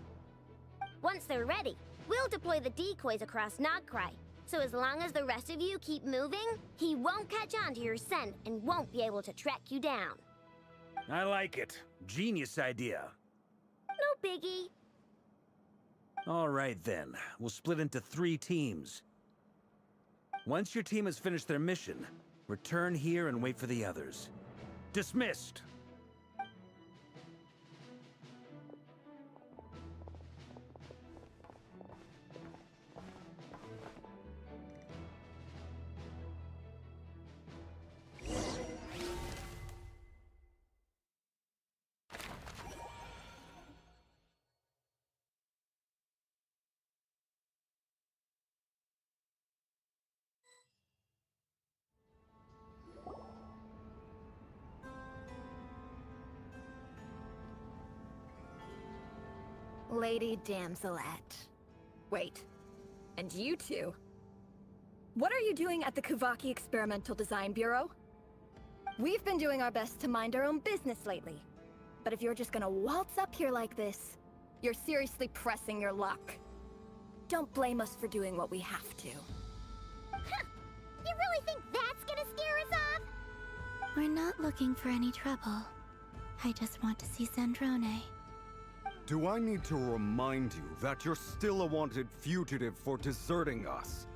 Once they're ready, we'll deploy the decoys across Nogcry. So as long as the rest of you keep moving, he won't catch on to your scent and won't be able to track you down. I like it. Genius idea. No biggie. All right then, we'll split into 3 teams. Once your team has finished their mission, return here and wait for the others. Dismissed! Lady Damselette. Wait, and you two? What are you doing at the Kuvaki Experimental Design Bureau? We've been doing our best to mind our own business lately. But if you're just gonna waltz up here like this, you're seriously pressing your luck. Don't blame us for doing what we have to. Huh. You really think that's gonna scare us off? We're not looking for any trouble. I just want to see Zandrone. Do I need to remind you that you're still a wanted fugitive for deserting us?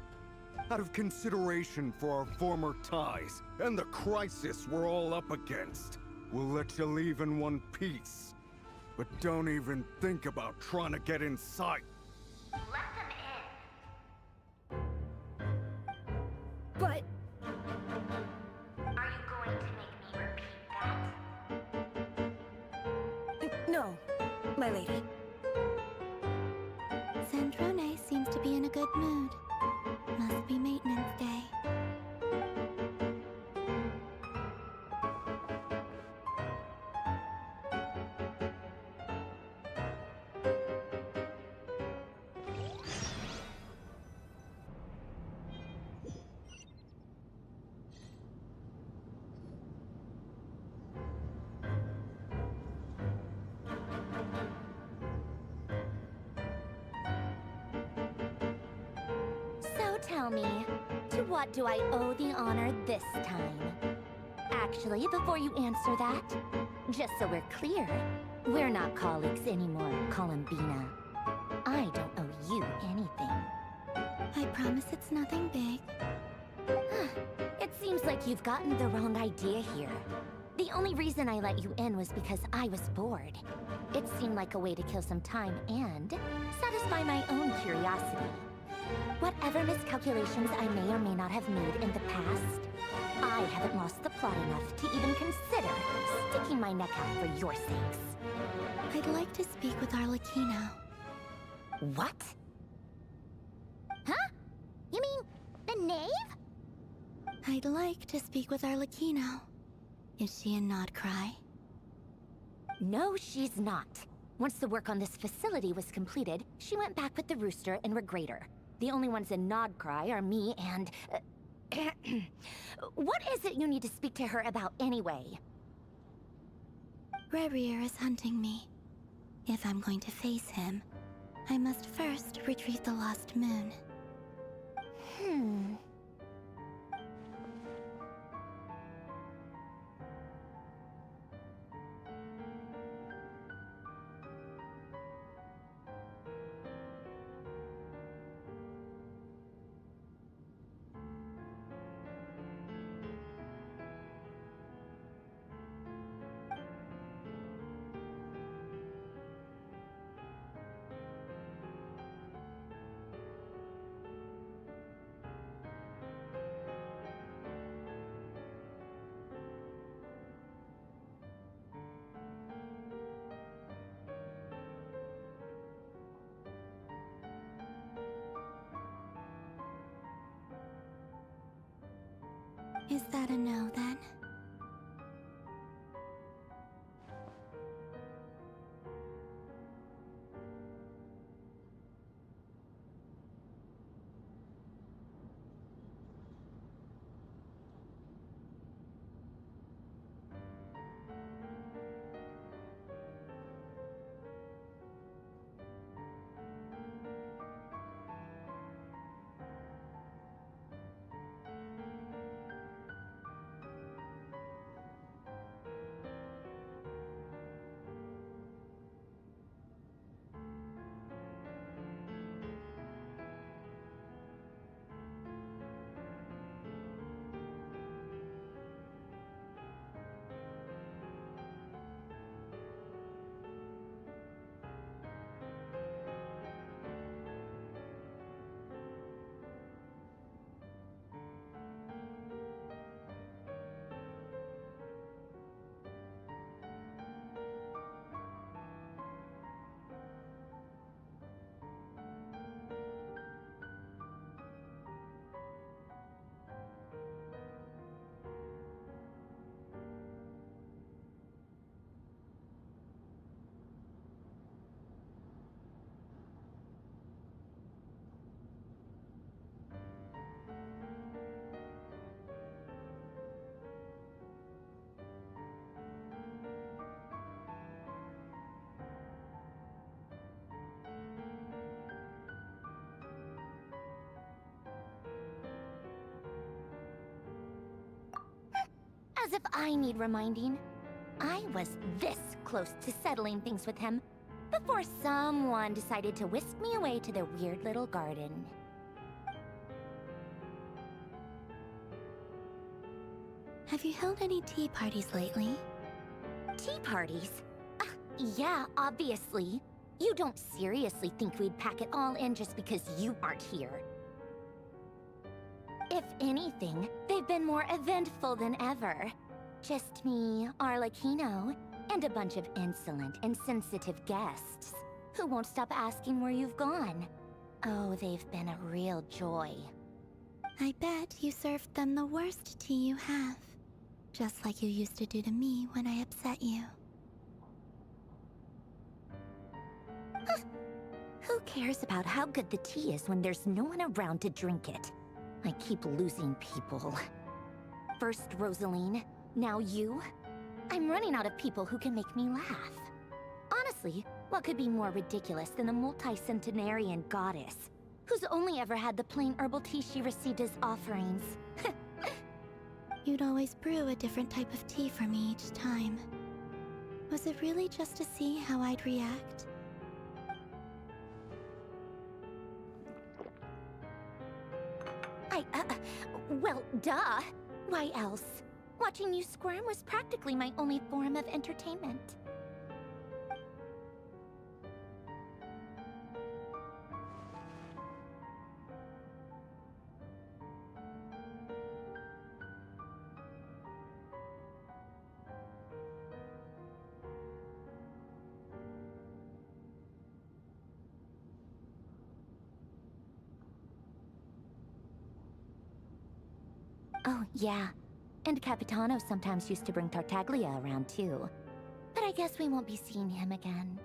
Out of consideration for our former ties and the crisis we're all up against, we'll let you leave in one piece. But don't even think about trying to get inside. Let them in. But... Are you going to make me repeat that? no, my lady. Zandrone seems to be in a good mood. Must be maintenance day. So tell me, to what do I owe the honor this time? Actually, before you answer that, just so we're clear, we're not colleagues anymore, Columbina. I don't owe you anything. I promise it's nothing big. It seems like you've gotten the wrong idea here. The only reason I let you in was because I was bored. It seemed like a way to kill some time and satisfy my own curiosity. Whatever miscalculations I may or may not have made in the past, I haven't lost the plot enough to even consider sticking my neck out for your sakes. I'd like to speak with Arlecchino. What? Huh? You mean the knave? I'd like to speak with Arlecchino. Is she in Nodcry? No, she's not. Once the work on this facility was completed, she went back with the Rooster and Regrator. The only ones in Nodcry are me and... what is it you need to speak to her about anyway? Rerir is hunting me. If I'm going to face him, I must first retrieve the lost moon. that a no then? As if I need reminding. I was this close to settling things with him before someone decided to whisk me away to their weird little garden. Have you held any tea parties lately? Tea parties? Yeah, obviously. You don't seriously think we'd pack it all in just because you aren't here. If anything, they've been more eventful than ever. Just me, Arlecchino, and a bunch of insolent and sensitive guests who won't stop asking where you've gone. Oh, they've been a real joy. I bet you served them the worst tea you have. Just like you used to do to me when I upset you. Who cares about how good the tea is when there's no one around to drink it? I keep losing people. First Rosaline, now you. I'm running out of people who can make me laugh. Honestly, what could be more ridiculous than a multi-centenarian goddess who's only ever had the plain herbal tea she received as offerings? You'd always brew a different type of tea for me each time. Was it really just to see how I'd react? Well, duh. Why else? Watching you squirm was practically my only form of entertainment. Oh, yeah. And Capitano sometimes used to bring Tartaglia around, too. But I guess we won't be seeing him again.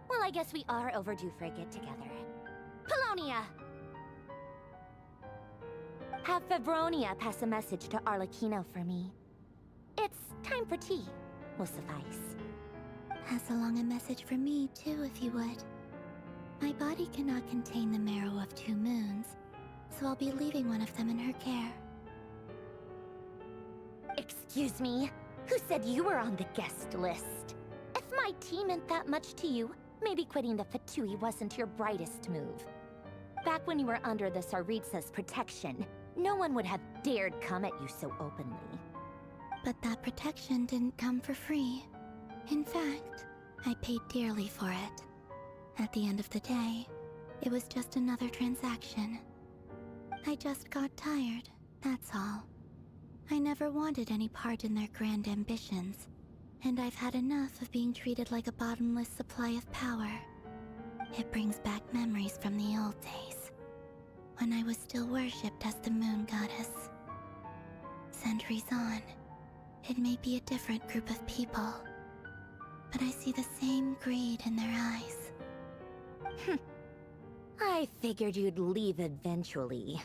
Well, I guess we are overdue for a get-together. Polonia! Have Febronia pass a message to Arlecchino for me. It's time for tea. Will suffice. Pass along a message for me, too, if you would. My body cannot contain the marrow of 2 moons, so I'll be leaving one of them in her care. Excuse me? Who said you were on the guest list? If my tea meant that much to you, maybe quitting the Fatui wasn't your brightest move. Back when you were under the Tsaritsa's protection, no one would have dared come at you so openly. But that protection didn't come for free. In fact, I paid dearly for it. At the end of the day, it was just another transaction. I just got tired, that's all. I never wanted any part in their grand ambitions, and I've had enough of being treated like a bottomless supply of power. It brings back memories from the old days. when I was still worshipped as the moon goddess. Centuries on, it may be a different group of people, but I see the same greed in their eyes. I figured you'd leave eventually.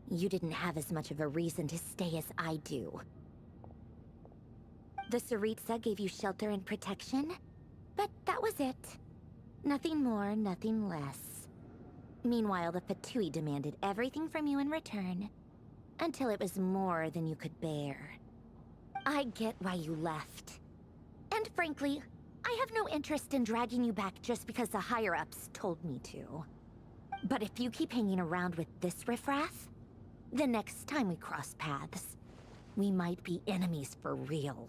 You didn't have as much of a reason to stay as I do. The Tsaritsa gave you shelter and protection, but that was it. Nothing more, nothing less. Meanwhile, the Fatui demanded everything from you in return, until it was more than you could bear. I get why you left. And frankly, I have no interest in dragging you back just because the higher-ups told me to. But if you keep hanging around with this riffraff, the next time we cross paths, we might be enemies for real.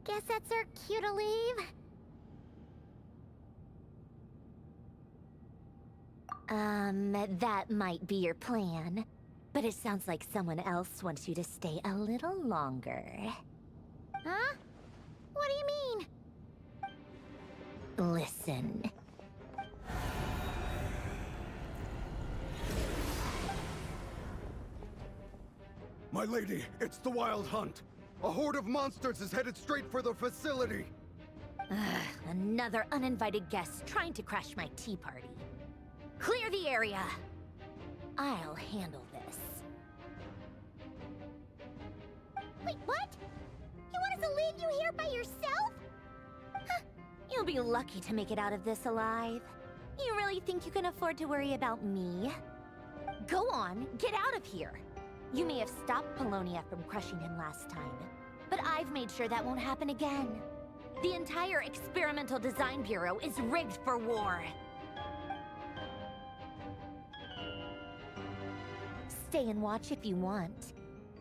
Guess that's our cue to leave. That might be your plan. But it sounds like someone else wants you to stay a little longer. Huh? What do you mean? Listen. My lady, it's the Wild Hunt. A horde of monsters is headed straight for the facility. Another uninvited guest trying to crash my tea party. Clear the area. I'll handle this. Wait, what? You want us to leave you here by yourself? You'll be lucky to make it out of this alive. You really think you can afford to worry about me? Go on, get out of here. You may have stopped Polonia from crushing him last time, but I've made sure that won't happen again. The entire Experimental Design Bureau is rigged for war. Stay and watch if you want,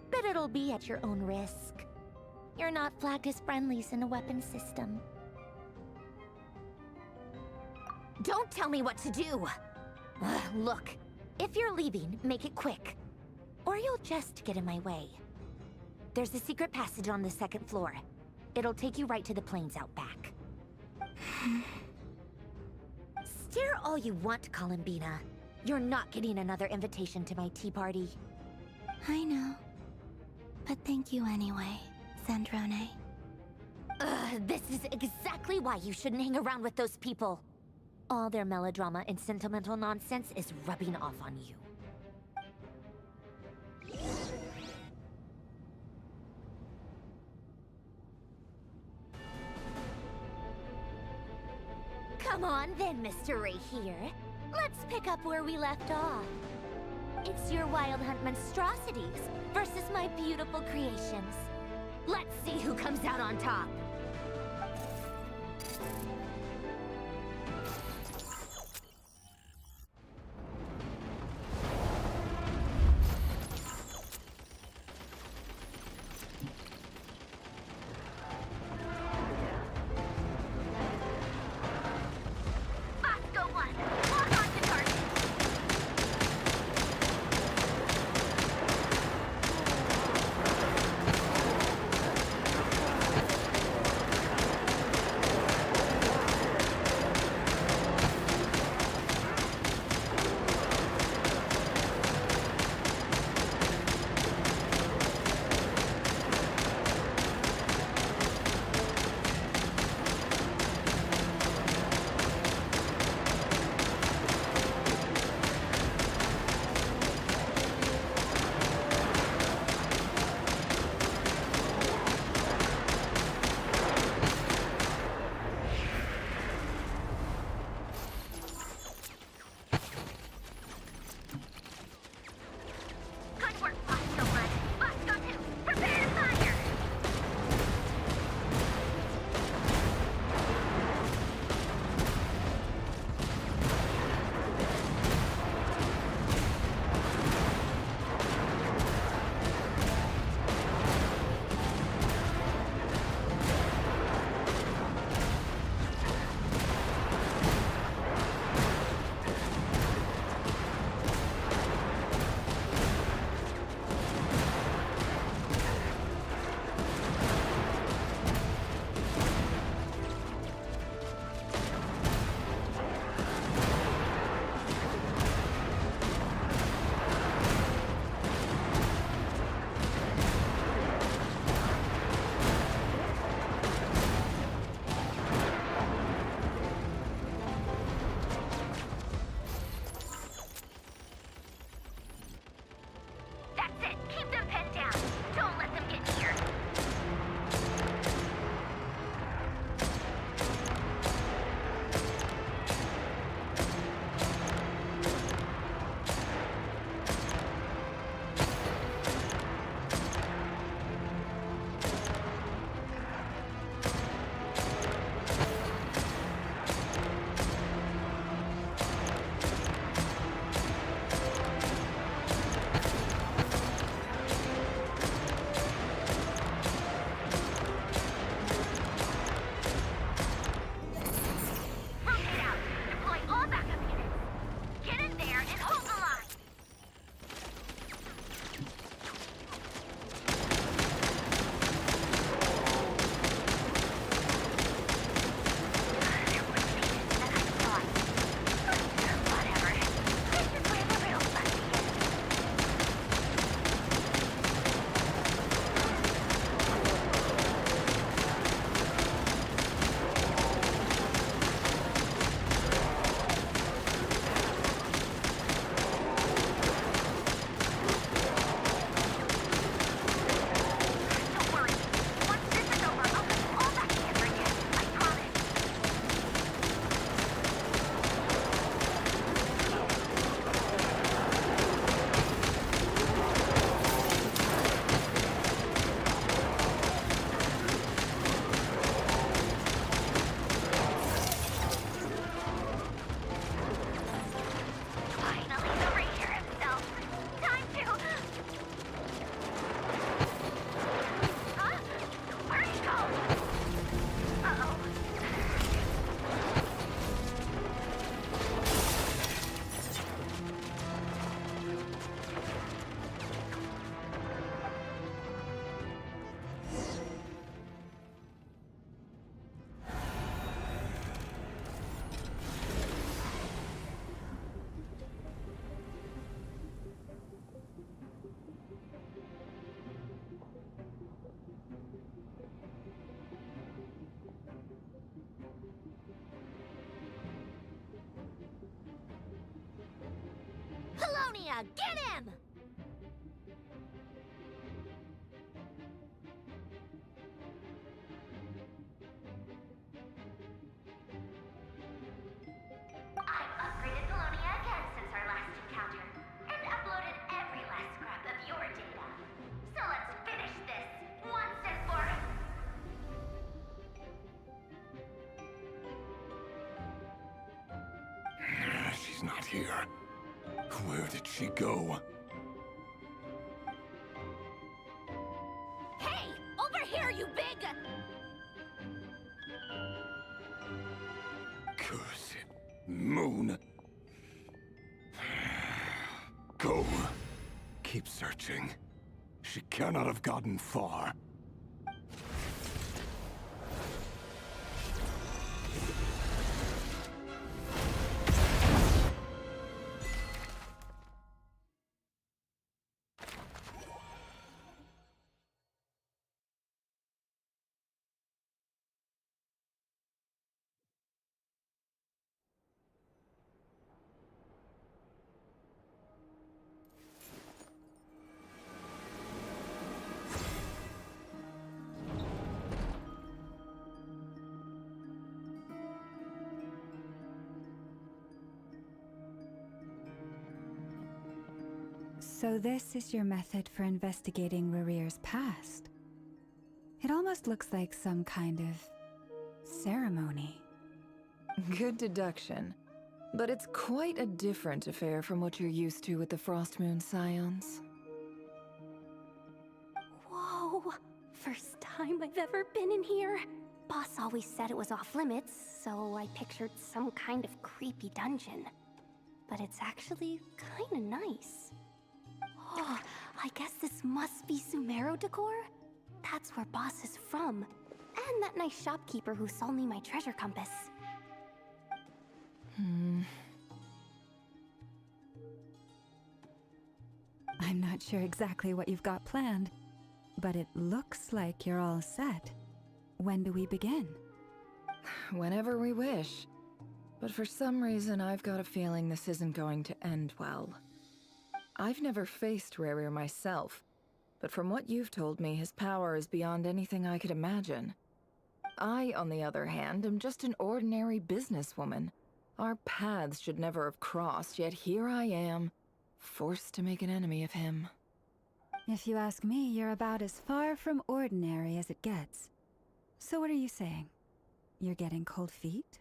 but it'll be at your own risk. You're not flagged as friendlies in the weapons system. Don't tell me what to do! Look, if you're leaving, make it quick. Or you'll just get in my way. There's a secret passage on the second floor. It'll take you right to the plains out back. Stare all you want, Columbina. You're not getting another invitation to my tea party. I know. But thank you anyway, Zandrone. This is exactly why you shouldn't hang around with those people. All their melodrama and sentimental nonsense is rubbing off on you. Come on then, Mr. Ray here. Let's pick up where we left off. It's your Wild Hunt monstrosities versus my beautiful creations. Let's see who comes out on top. Livonia, get him! I've upgraded Livonia again since our last encounter, and uploaded every last scrap of your data. So let's finish this, once and for She's not here. Where did she go? Hey! Over here, you big... Curse it. Moon. Go. Keep searching. She cannot have gotten far. So this is your method for investigating Rarir's past? It almost looks like some kind of ceremony. Good deduction. But it's quite a different affair from what you're used to with the Frostmoon Scions. Whoa! First time I've ever been in here. Boss always said it was off limits, so I pictured some kind of creepy dungeon. But it's actually kinda nice. Oh, I guess this must be Sumero decor? That's where Boss is from. And that nice shopkeeper who sold me my treasure compass. I'm not sure exactly what you've got planned, but it looks like you're all set. When do we begin? Whenever we wish. But for some reason, I've got a feeling this isn't going to end well. I've never faced Rarir myself, but from what you've told me, his power is beyond anything I could imagine. I, on the other hand, am just an ordinary businesswoman. Our paths should never have crossed, yet here I am, forced to make an enemy of him. If you ask me, you're about as far from ordinary as it gets. So what are you saying? You're getting cold feet?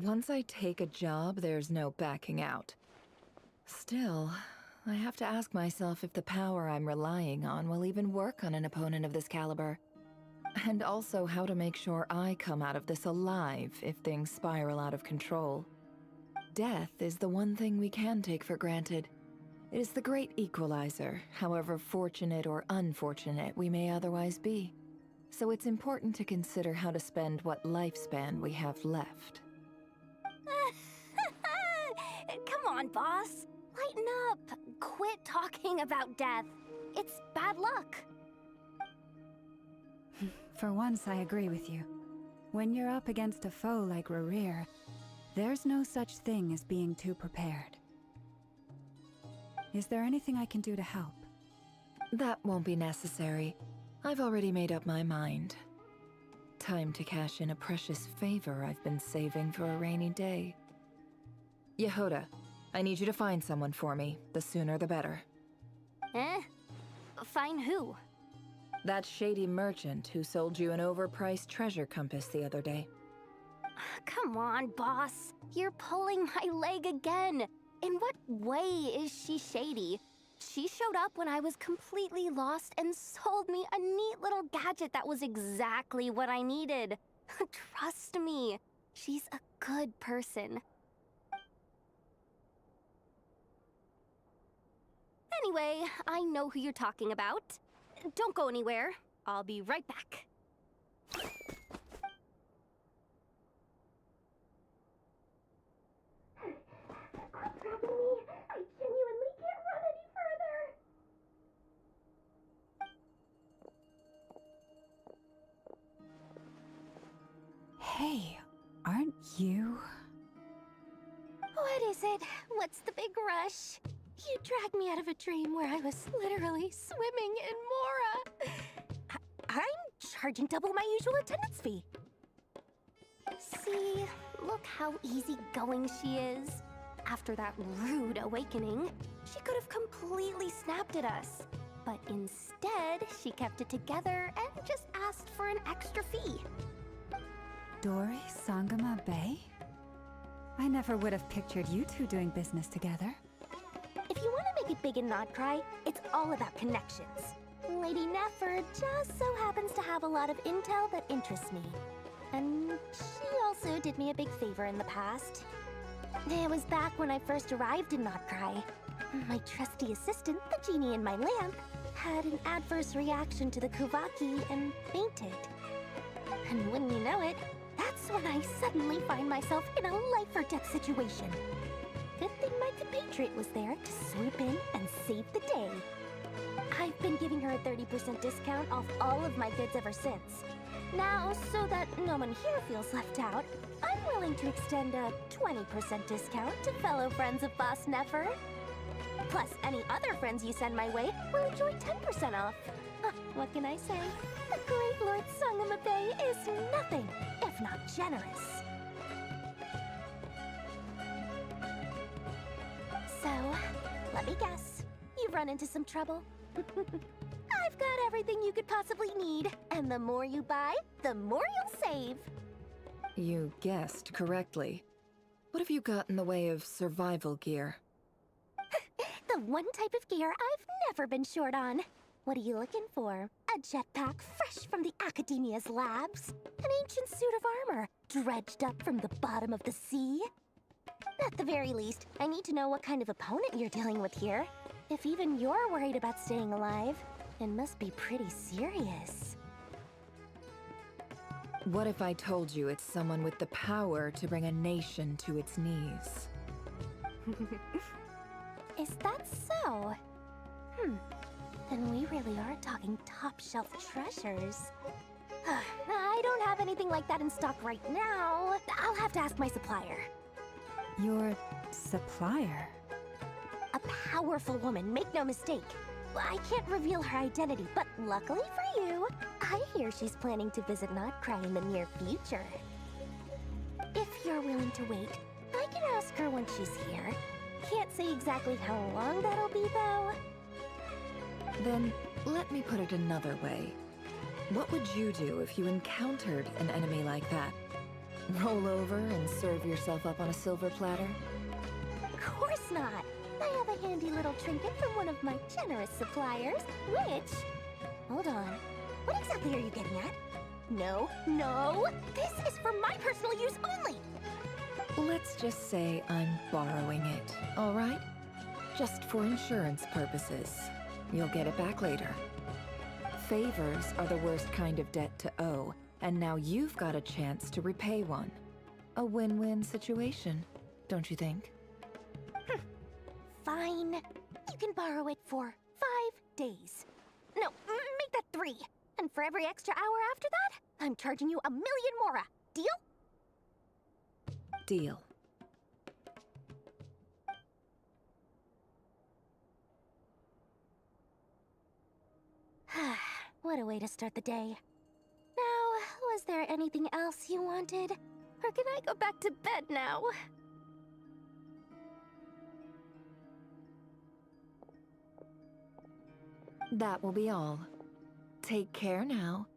Once I take a job, there's no backing out. Still, I have to ask myself if the power I'm relying on will even work on an opponent of this caliber. And also how to make sure I come out of this alive if things spiral out of control. Death is the one thing we can take for granted. It is the great equalizer, however fortunate or unfortunate we may otherwise be. So it's important to consider how to spend what lifespan we have left. Come on, boss. Lighten up. Quit talking about death. It's bad luck. For once, I agree with you. When you're up against a foe like Rarir, there's no such thing as being too prepared. Is there anything I can do to help? That won't be necessary. I've already made up my mind. Time to cash in a precious favor I've been saving for a rainy day. Yehoda, I need you to find someone for me. The sooner the better. Eh? Find who? That shady merchant who sold you an overpriced treasure compass the other day. Come on, boss. You're pulling my leg again. In what way is she shady? She showed up when I was completely lost and sold me a neat little gadget that was exactly what I needed. Trust me, she's a good person. Anyway, I know who you're talking about. Don't go anywhere. I'll be right back. Quit grabbing me! I genuinely can't run any further! Hey, aren't you? What is is it? What's the big rush? You dragged me out of a dream where I was literally swimming in Mora. I'm charging double my usual attendance fee. See, look how easygoing she is. After that rude awakening, she could have completely snapped at us. But instead, she kept it together and just asked for an extra fee. Dori Sangama Bay? I never would have pictured you two doing business together. If you want to make it big and not cry, it's all about connections. Lady Nefer just so happens to have a lot of intel that interests me. And she also did me a big favor in the past. It was back when I first arrived in Notcry. My trusty assistant, the genie in my lamp, had an adverse reaction to the Kuvaki and fainted. And wouldn't you know it, that's when I suddenly find myself in a life-or-death situation. Good thing my compatriot was there to swoop in and save the day. I've been giving her a 30% discount off all of my goods ever since. Now, so that no one here feels left out, I'm willing to extend a 20% discount to fellow friends of Boss Nefer. Plus, any other friends you send my way will enjoy 10% off. What can I say? The great Lord Sangama Bay is nothing if not generous. So, let me guess. You've run into some trouble? I've got everything you could possibly need, and the more you buy, the more you'll save. You guessed correctly. What have you got in the way of survival gear? The one type of gear I've never been short on. What are you looking for? A jetpack fresh from the Academia's labs? An ancient suit of armor dredged up from the bottom of the sea? At the very least, I need to know what kind of opponent you're dealing with here. If even you're worried about staying alive, it must be pretty serious. What if I told you it's someone with the power to bring a nation to its knees? Is that so? Then we really are talking top-shelf treasures. I don't have anything like that in stock right now. I'll have to ask my supplier. Your supplier? A powerful woman, make no mistake. I can't reveal her identity, but luckily for you, I hear she's planning to visit Notcry in the near future. If you're willing to wait, I can ask her when she's here. Can't say exactly how long that'll be, though. Then, let me put it another way. What would you do if you encountered an enemy like that? Roll over and serve yourself up on a silver platter? Of course not! I have a handy little trinket from one of my generous suppliers, which... Hold on. What exactly are you getting at? No, no! This is for my personal use only! Let's just say I'm borrowing it, all right? Just for insurance purposes. You'll get it back later. Favors are the worst kind of debt to owe, and now you've got a chance to repay one. A win-win situation, don't you think? Fine. You can borrow it for 5 days. No, make that 3. And for every extra hour after that, I'm charging you 1,000,000 mora. Deal? Deal. What a way to start the day. Now, was there anything else you wanted? Or can I go back to bed now? That will be all. Take care now.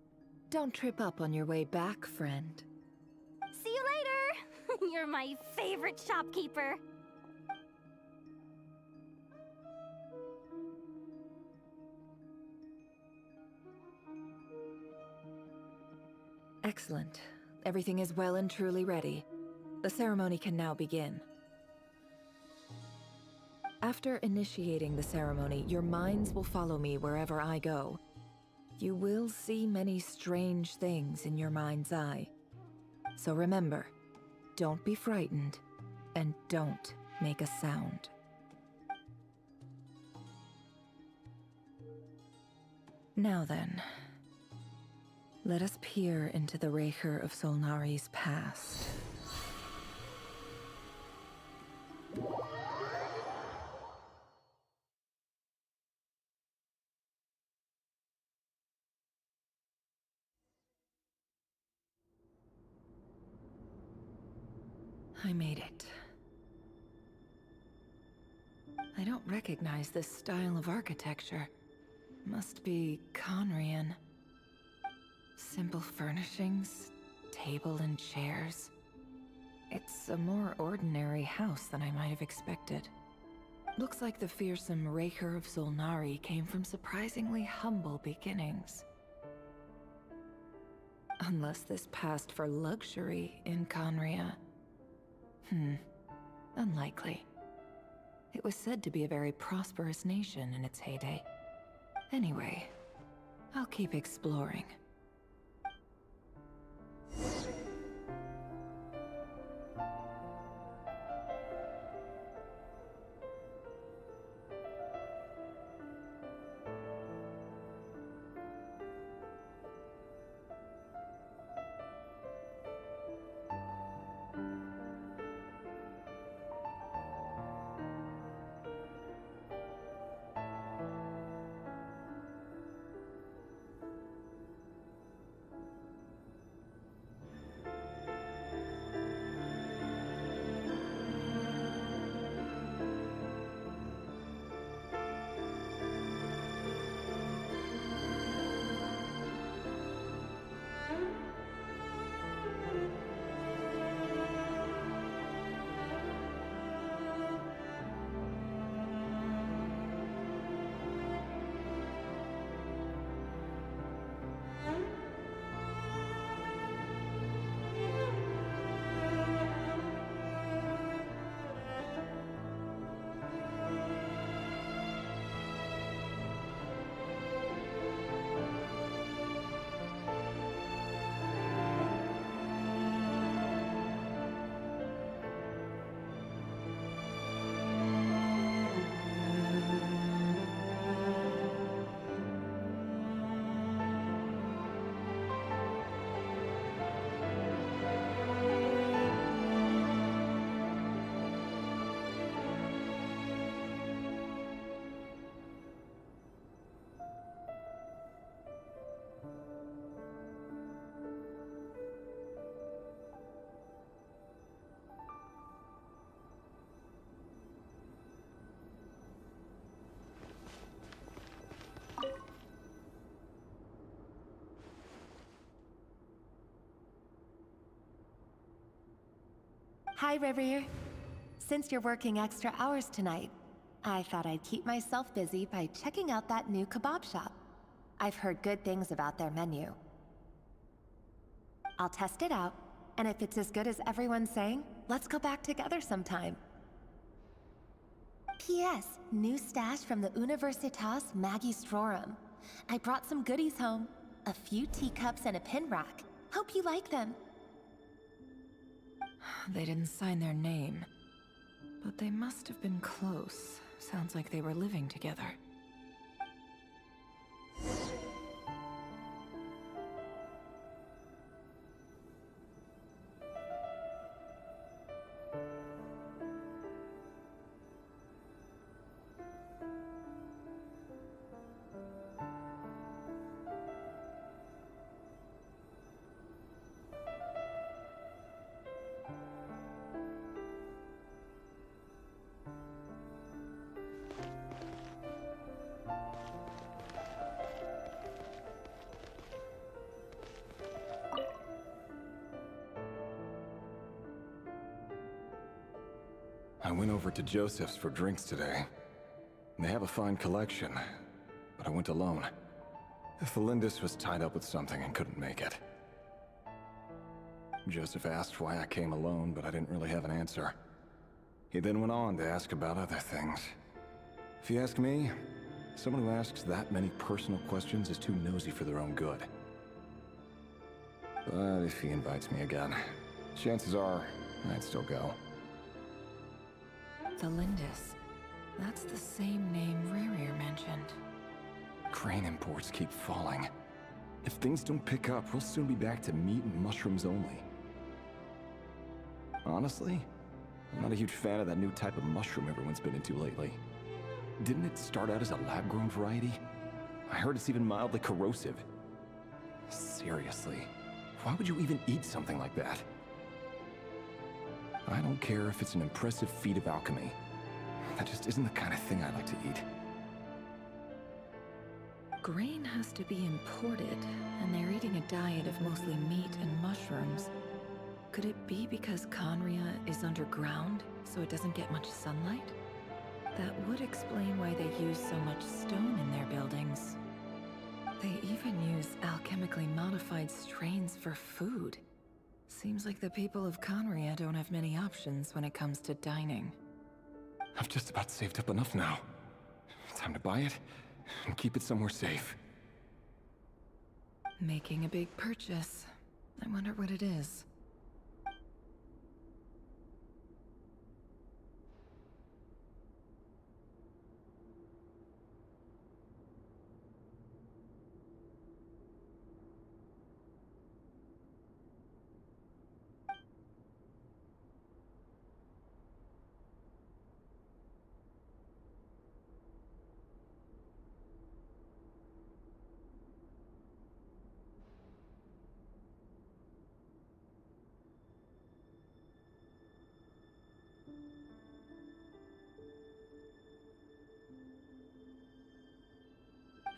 Don't trip up on your way back, friend. See you later! You're my favorite shopkeeper. Excellent. Everything is well and truly ready. The ceremony can now begin. After initiating the ceremony, your minds will follow me wherever I go. You will see many strange things in your mind's eye. So remember, don't be frightened, and don't make a sound. Now then, let us peer into the Raker of Solnari's past. I made it. I don't recognize this style of architecture. Must be Conrian. Simple furnishings, table and chairs. It's a more ordinary house than I might have expected. Looks like the fearsome Raker of Zulnari came from surprisingly humble beginnings. Unless this passed for luxury in Conria. Unlikely. It was said to be a very prosperous nation in its heyday. Anyway, I'll keep exploring. Hi, Rivier. Since you're working extra hours tonight, I thought I'd keep myself busy by checking out that new kebab shop. I've heard good things about their menu. I'll test it out, and if it's as good as everyone's saying, let's go back together sometime. P.S. New stash from the Universitas Magistrorum. I brought some goodies home. A few teacups and a pin rack. Hope you like them. They didn't sign their name, but they must have been close. Sounds like they were living together. I went over to Joseph's for drinks today. They have a fine collection, but I went alone. Felindus was tied up with something and couldn't make it. Joseph asked why I came alone, but I didn't really have an answer. He then went on to ask about other things. If you ask me, someone who asks that many personal questions is too nosy for their own good. But if he invites me again, chances are I'd still go. Felindus. That's the same name Rerir mentioned. Crane imports keep falling. If things don't pick up, we'll soon be back to meat and mushrooms only. Honestly, I'm not a huge fan of that new type of mushroom everyone's been into lately. Didn't it start out as a lab-grown variety? I heard it's even mildly corrosive. Seriously, why would you even eat something like that? I don't care if it's an impressive feat of alchemy. That just isn't the kind of thing I like to eat. Grain has to be imported, and they're eating a diet of mostly meat and mushrooms. Could it be because Conria is underground, so it doesn't get much sunlight? That would explain why they use so much stone in their buildings. They even use alchemically modified strains for food. Seems like the people of Conria don't have many options when it comes to dining. I've just about saved up enough now. Time to buy it and keep it somewhere safe. Making a big purchase. I wonder what it is.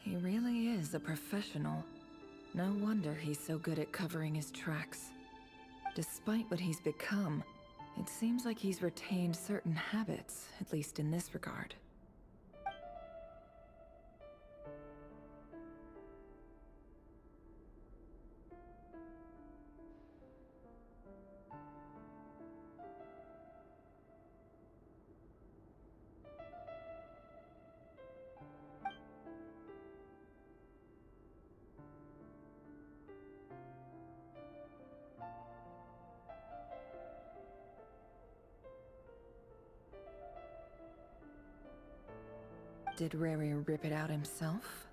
He really is a professional. No wonder he's so good at covering his tracks. Despite what he's become, it seems like he's retained certain habits, at least in this regard. Did Rary rip it out himself?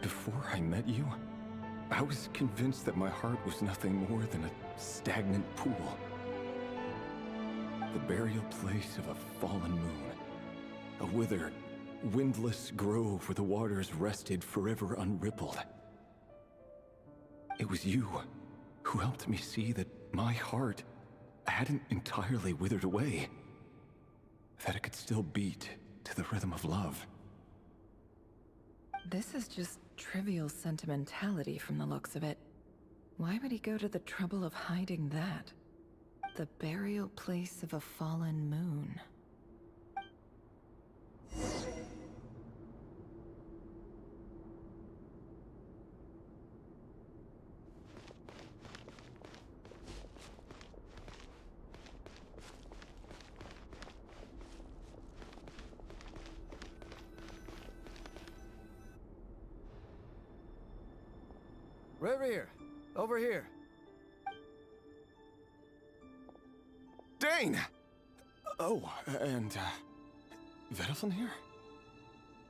Before I met you, I was convinced that my heart was nothing more than a stagnant pool. The burial place of a fallen moon. A withered, windless grove where the waters rested forever unrippled. It was you who helped me see that my heart hadn't entirely withered away. That it could still beat to the rhythm of love. This is just trivial sentimentality from the looks of it. Why would he go to the trouble of hiding that? The burial place of a fallen moon. Reverie, over here. Dane! Oh, and, Vedalfin here?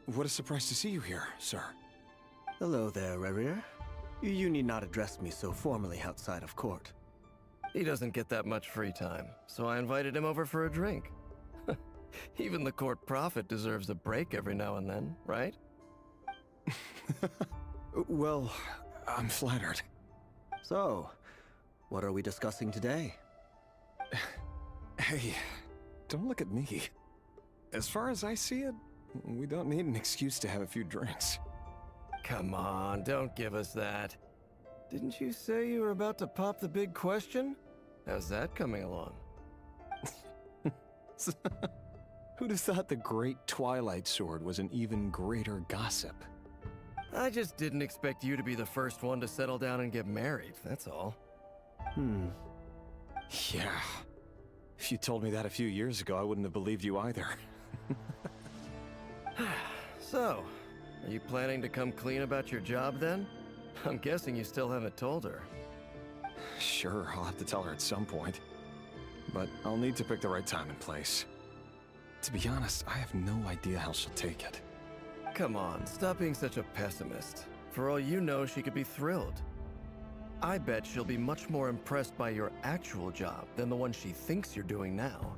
What a surprise to see you here, sir. Hello there, Reverie. You need not address me so formally outside of court. He doesn't get that much free time, so I invited him over for a drink. Even the court prophet deserves a break every now and then, right? Well, I'm flattered. So, what are we discussing today? Hey, don't look at me. As far as I see it, we don't need an excuse to have a few drinks. Come on, don't give us that. Didn't you say you were about to pop the big question? How's that coming along? Who'd have thought the great Twilight Sword was an even greater gossip? I just didn't expect you to be the first one to settle down and get married, that's all. Yeah. If you told me that a few years ago, I wouldn't have believed you either. So, are you planning to come clean about your job then? I'm guessing you still haven't told her. Sure, I'll have to tell her at some point. But I'll need to pick the right time and place. To be honest, I have no idea how she'll take it. Come on, stop being such a pessimist. For all you know, she could be thrilled. I bet she'll be much more impressed by your actual job than the one she thinks you're doing now.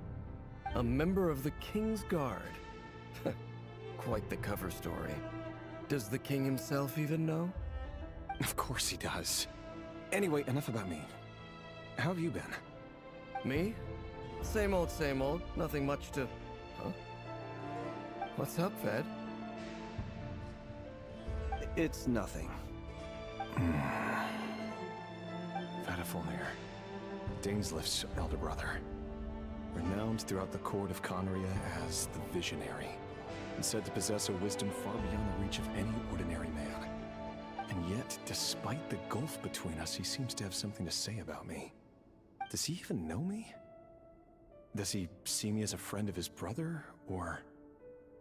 A member of the King's Guard. Quite the cover story. Does the king himself even know? Of course he does. Anyway, enough about me. How have you been? Me? Same old, same old. Nothing much to... Huh? What's up, Fed? It's nothing. Vadafolnir, Dainslift's elder brother. Renowned throughout the court of Conria as the Visionary, and said to possess a wisdom far beyond the reach of any ordinary man. And yet, despite the gulf between us, he seems to have something to say about me. Does he even know me? Does he see me as a friend of his brother, or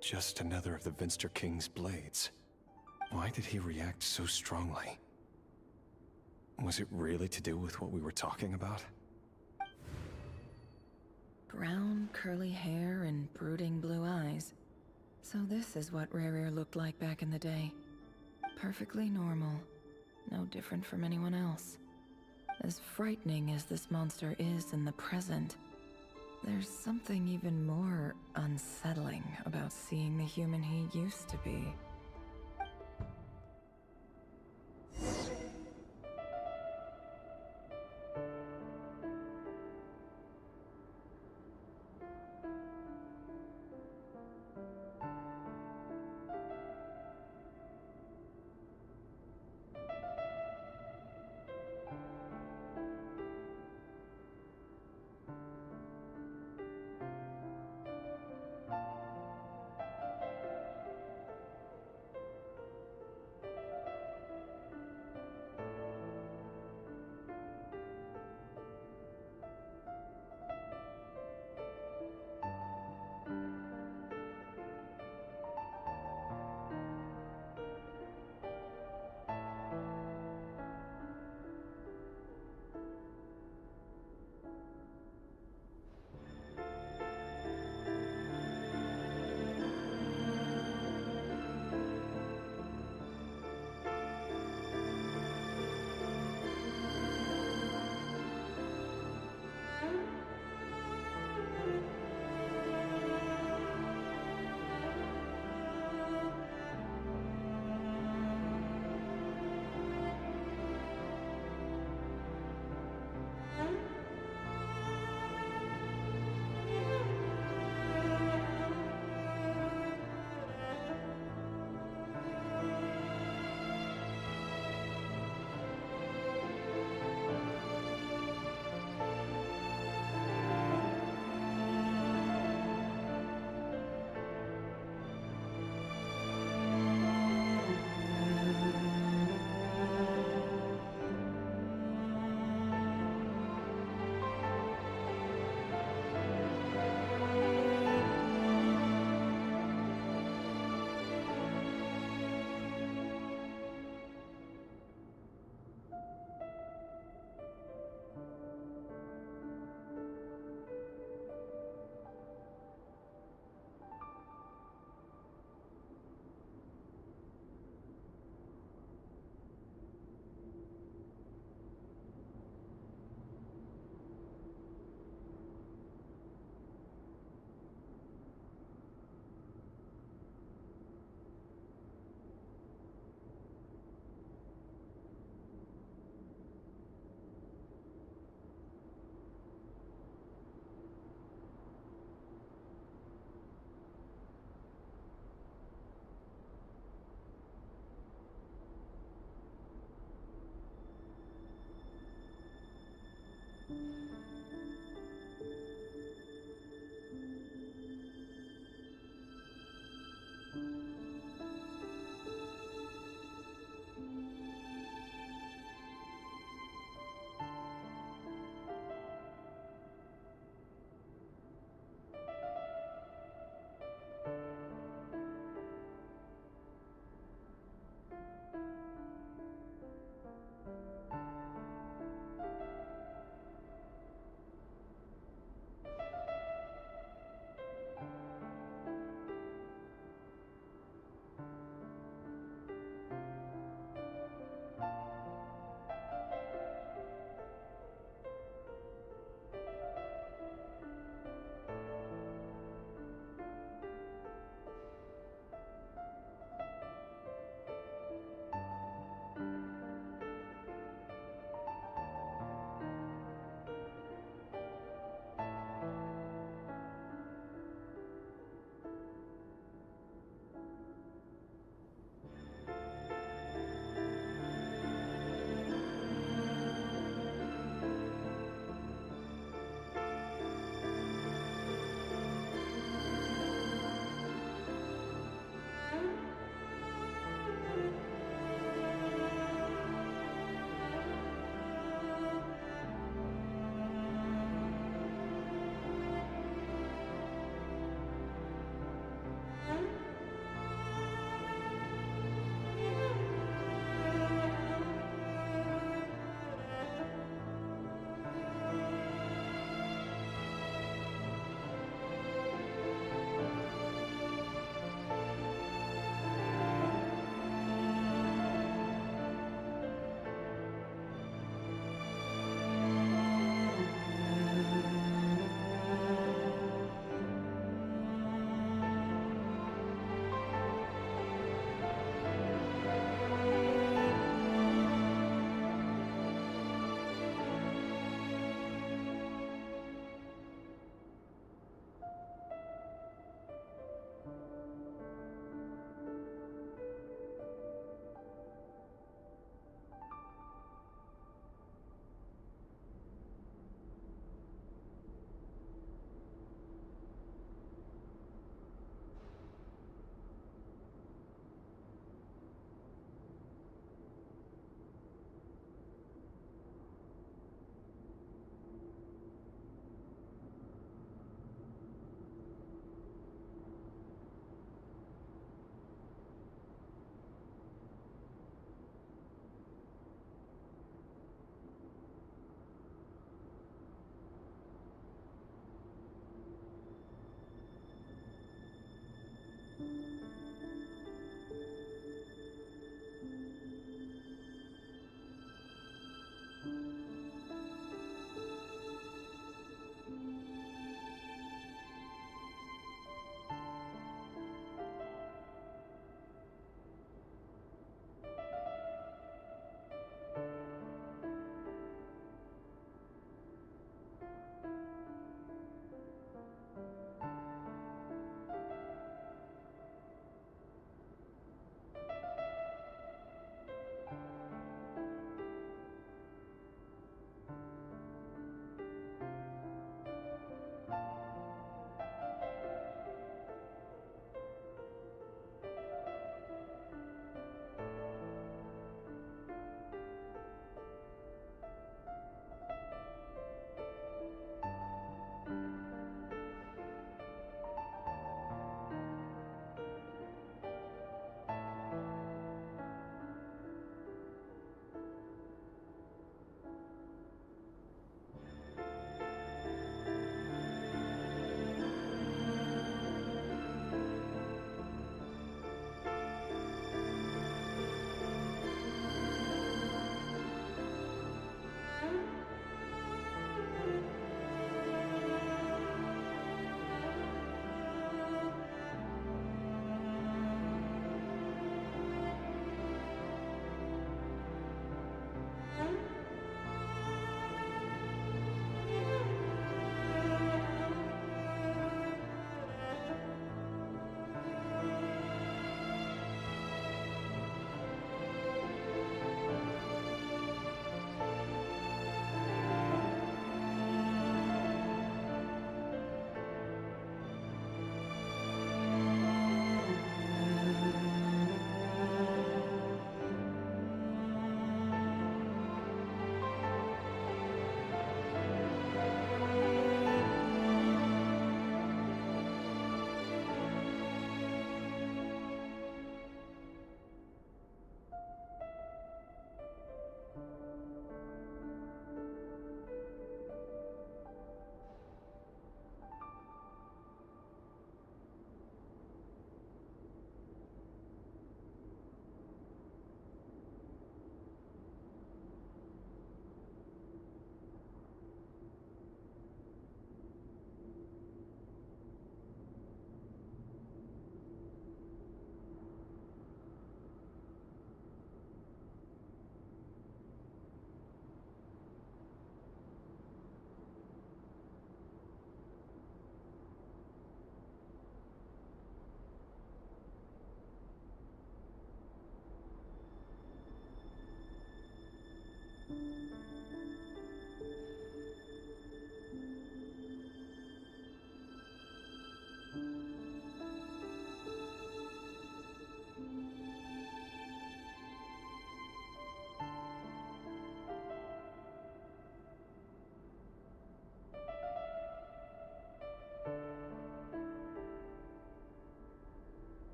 just another of the Vinster King's blades? Why did he react so strongly? Was it really to do with what we were talking about? Brown, curly hair and brooding blue eyes. So this is what Rerir looked like back in the day. Perfectly normal. No different from anyone else. As frightening as this monster is in the present, there's something even more unsettling about seeing the human he used to be.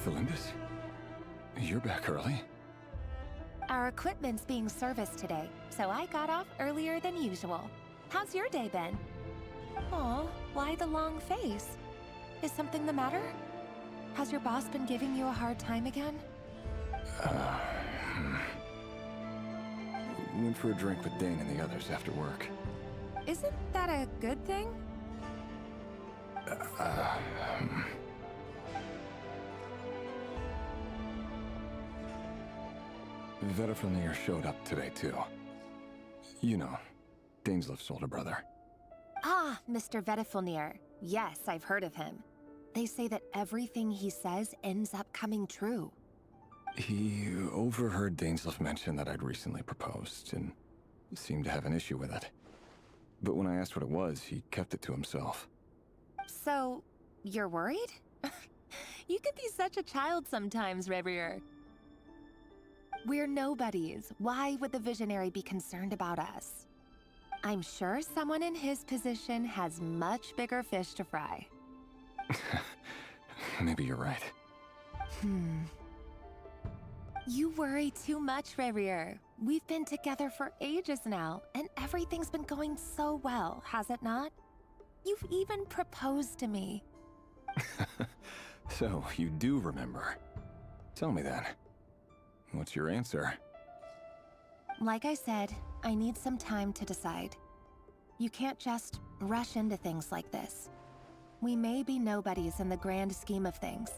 Felindus? You're back early? Our equipment's being serviced today, so I got off earlier than usual. How's your day been? Aw, why the long face? Is something the matter? Has your boss been giving you a hard time again? Went for a drink with Dane and the others after work. Isn't that a good thing? Vedifilnir showed up today, too. You know, Daneslif's older brother. Ah, Mr. Vedifilnir. Yes, I've heard of him. They say that everything he says ends up coming true. He overheard Daneslif mention that I'd recently proposed, and seemed to have an issue with it. But when I asked what it was, he kept it to himself. So, you're worried? You could be such a child sometimes, Revier. We're nobodies. Why would the Visionary be concerned about us? I'm sure someone in his position has much bigger fish to fry. Maybe you're right. You worry too much, Revier. We've been together for ages now, and everything's been going so well, has it not? You've even proposed to me. So, you do remember. Tell me then. What's your answer? Like I said, I need some time to decide. You can't just rush into things like this. We may be nobodies in the grand scheme of things,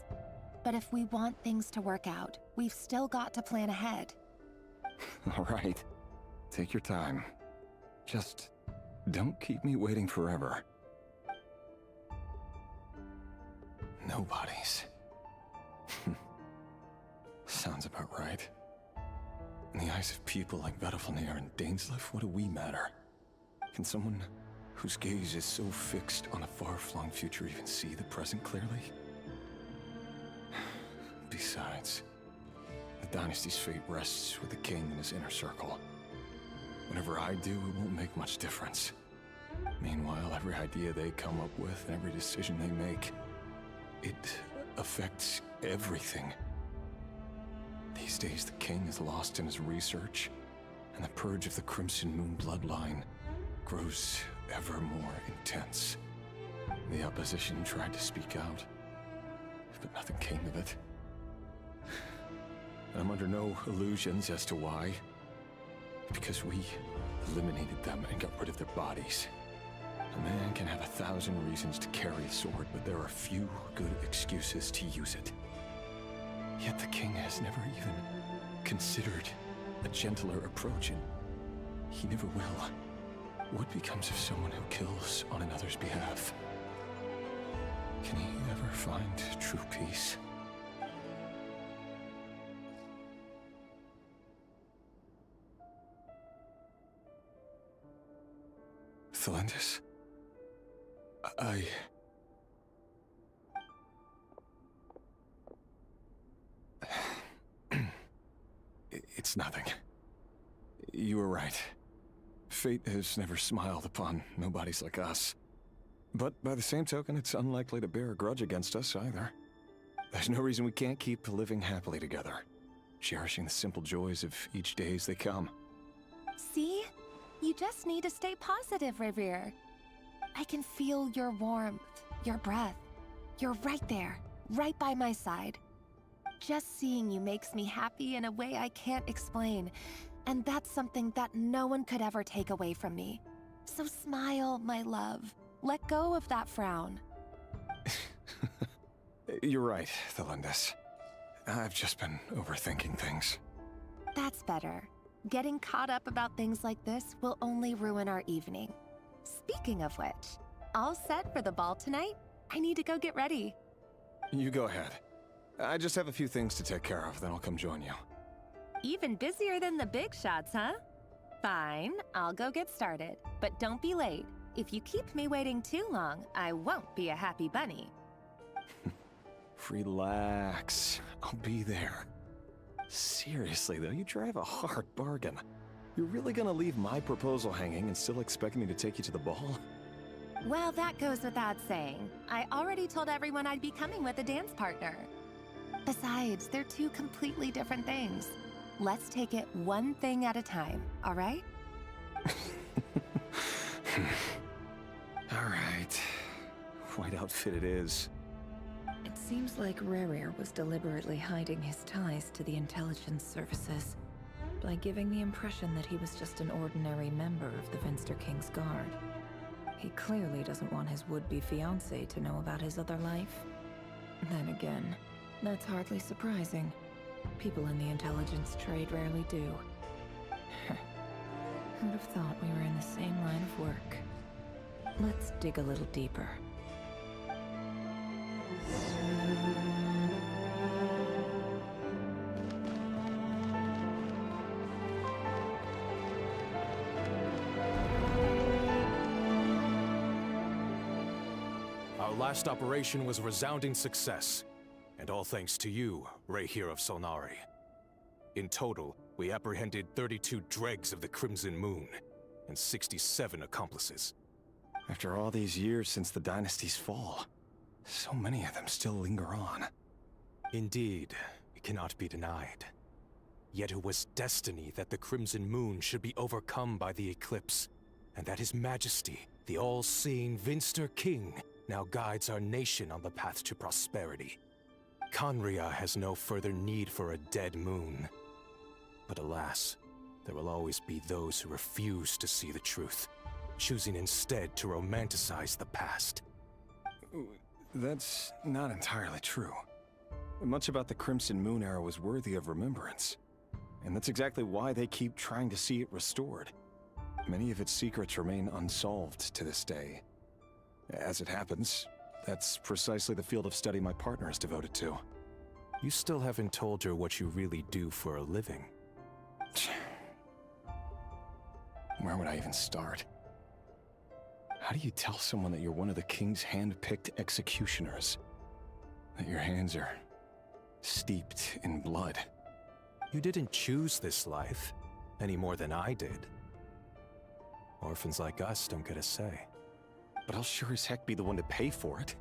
but if we want things to work out, we've still got to plan ahead. All right. Take your time. Just don't keep me waiting forever. Nobodies. Sounds about right. In the eyes of people like Vedifilnir and Daneslif, what do we matter? Can someone whose gaze is so fixed on a far-flung future even see the present clearly? Besides, the dynasty's fate rests with the king and his inner circle. Whatever I do, it won't make much difference. Meanwhile, every idea they come up with and every decision they make, it affects everything. These days, the king is lost in his research, and the purge of the Crimson Moon bloodline grows ever more intense. The opposition tried to speak out, but nothing came of it. I'm under no illusions as to why. Because we eliminated them and got rid of their bodies. A man can have 1,000 reasons to carry a sword, but there are few good excuses to use it. Yet the king has never even considered a gentler approach, and he never will. What becomes of someone who kills on another's behalf? Can he ever find true peace? Felindus? It's nothing. You were right. Fate has never smiled upon nobodies like us. But by the same token, it's unlikely to bear a grudge against us either. There's no reason we can't keep living happily together, cherishing the simple joys of each day as they come. See? You just need to stay positive, Revier. I can feel your warmth, your breath. You're right there, right by my side. Just seeing you makes me happy in a way I can't explain, and that's something that no one could ever take away from me. So smile, my love. Let go of that frown. You're right, Felindus. I've just been overthinking things. That's better. Getting caught up about things like this will only ruin our evening. Speaking of which, all set for the ball tonight? I need to go get ready. You go ahead. I just have a few things to take care of, then I'll come join you. Even busier than the big shots, huh? Fine, I'll go get started. But don't be late. If you keep me waiting too long, I won't be a happy bunny. Relax. I'll be there. Seriously, though, you drive a hard bargain. You're really gonna leave my proposal hanging and still expect me to take you to the ball? Well, that goes without saying. I already told everyone I'd be coming with a dance partner. Besides, they're two completely different things. Let's take it one thing at a time, all right? All right. White outfit it is. It seems like Rerir was deliberately hiding his ties to the intelligence services by giving the impression that he was just an ordinary member of the Finster King's Guard. He clearly doesn't want his would-be fiancée to know about his other life. Then again, that's hardly surprising. People in the intelligence trade rarely do. Who'd have thought we were in the same line of work? Let's dig a little deeper. Our last operation was a resounding success, and all thanks to you, Rayhir of Solnari. In total, we apprehended 32 dregs of the Crimson Moon, and 67 accomplices. After all these years since the dynasty's fall, so many of them still linger on. Indeed, it cannot be denied. Yet it was destiny that the Crimson Moon should be overcome by the eclipse, and that His Majesty, the all-seeing Finster King, now guides our nation on the path to prosperity. Conria has no further need for a dead moon. But alas, there will always be those who refuse to see the truth, choosing instead to romanticize the past. That's not entirely true. Much about the Crimson Moon era was worthy of remembrance. And that's exactly why they keep trying to see it restored. Many of its secrets remain unsolved to this day. As it happens, that's precisely the field of study my partner is devoted to. You still haven't told her what you really do for a living. Where would I even start? How do you tell someone that you're one of the king's hand-picked executioners? That your hands are steeped in blood? You didn't choose this life, any more than I did. Orphans like us don't get a say. But I'll sure as heck be the one to pay for it.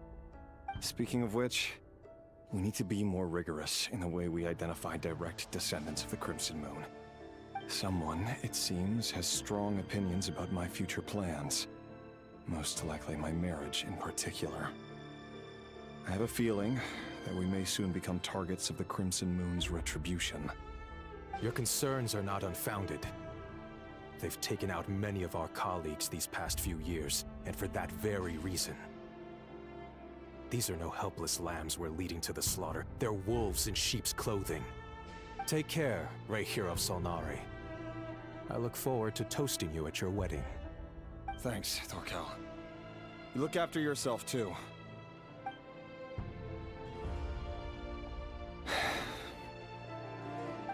Speaking of which, we need to be more rigorous in the way we identify direct descendants of the Crimson Moon. Someone, it seems, has strong opinions about my future plans. Most likely my marriage in particular. I have a feeling that we may soon become targets of the Crimson Moon's retribution. Your concerns are not unfounded. They've taken out many of our colleagues these past few years, and for that very reason. These are no helpless lambs we're leading to the slaughter. They're wolves in sheep's clothing. Take care, Rayhir of Solnari. I look forward to toasting you at your wedding. Thanks, Thorkel. You look after yourself, too.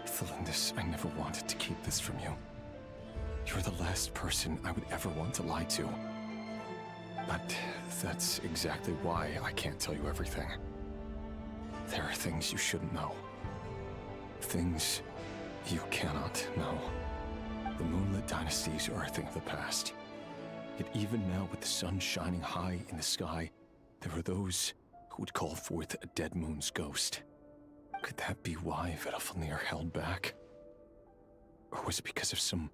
Thelindis, I never wanted to keep this from you. You're the last person I would ever want to lie to. But that's exactly why I can't tell you everything. There are things you shouldn't know. Things you cannot know. The moonlit dynasties are a thing of the past. Yet even now, with the sun shining high in the sky, there are those who would call forth a dead moon's ghost. Could that be why Vedalfnir held back? Or was it because of some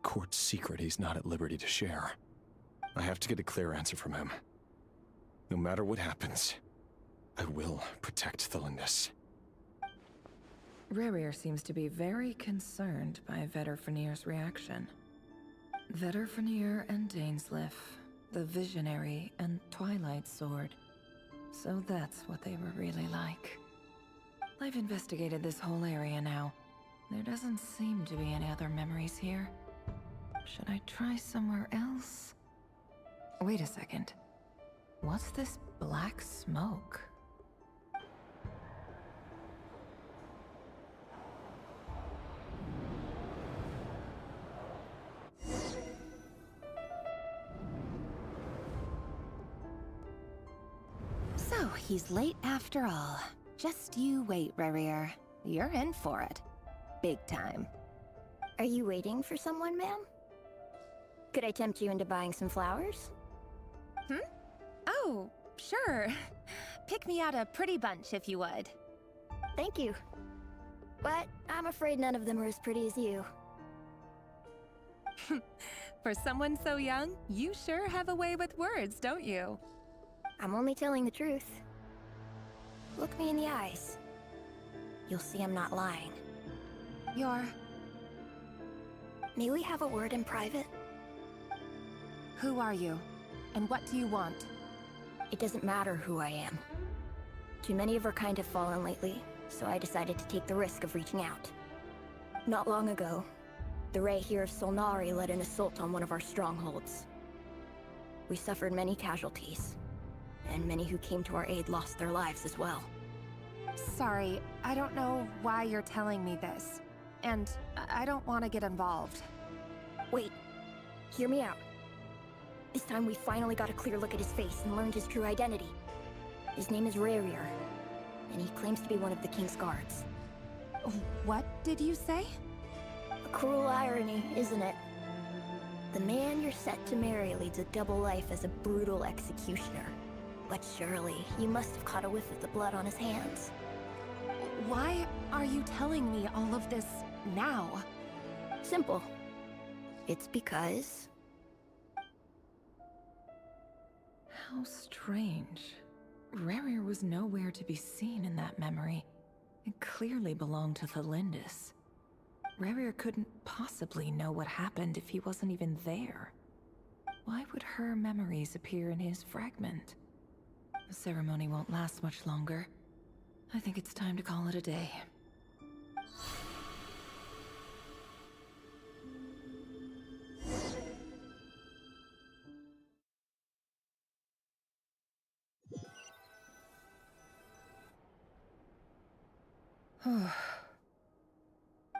court secret he's not at liberty to share? I have to get a clear answer from him. No matter what happens, I will protect Thelindis. Rerir seems to be very concerned by Vedalfnir's reaction. Vedalfnir and Dainsleif, the Visionary and Twilight Sword. So that's what they were really like. I've investigated this whole area now. There doesn't seem to be any other memories here. Should I try somewhere else? Wait a second. What's this black smoke? So, he's late after all. Just you wait, Rerir. You're in for it. Big time. Are you waiting for someone, ma'am? Could I tempt you into buying some flowers? Oh, sure. Pick me out a pretty bunch if you would. Thank you. But I'm afraid none of them are as pretty as you. For someone so young, you sure have a way with words, don't you? I'm only telling the truth. Look me in the eyes. You'll see I'm not lying. May we have a word in private? Who are you? And what do you want? It doesn't matter who I am. Too many of our kind have fallen lately, so I decided to take the risk of reaching out. Not long ago, the Ray here of Solnari led an assault on one of our strongholds. We suffered many casualties, and many who came to our aid lost their lives as well. Sorry, I don't know why you're telling me this. And I don't want to get involved. Wait, hear me out. This time we finally got a clear look at his face and learned his true identity. His name is Rarier, and he claims to be one of the King's Guards. What did you say? A cruel irony, isn't it? The man you're set to marry leads a double life as a brutal executioner. But surely, you must have caught a whiff of the blood on his hands. Why are you telling me all of this now? Simple. It's because... How strange. Rarier was nowhere to be seen in that memory. It clearly belonged to Thalindis. Rarier couldn't possibly know what happened if he wasn't even there. Why would her memories appear in his fragment? The ceremony won't last much longer. I think it's time to call it a day.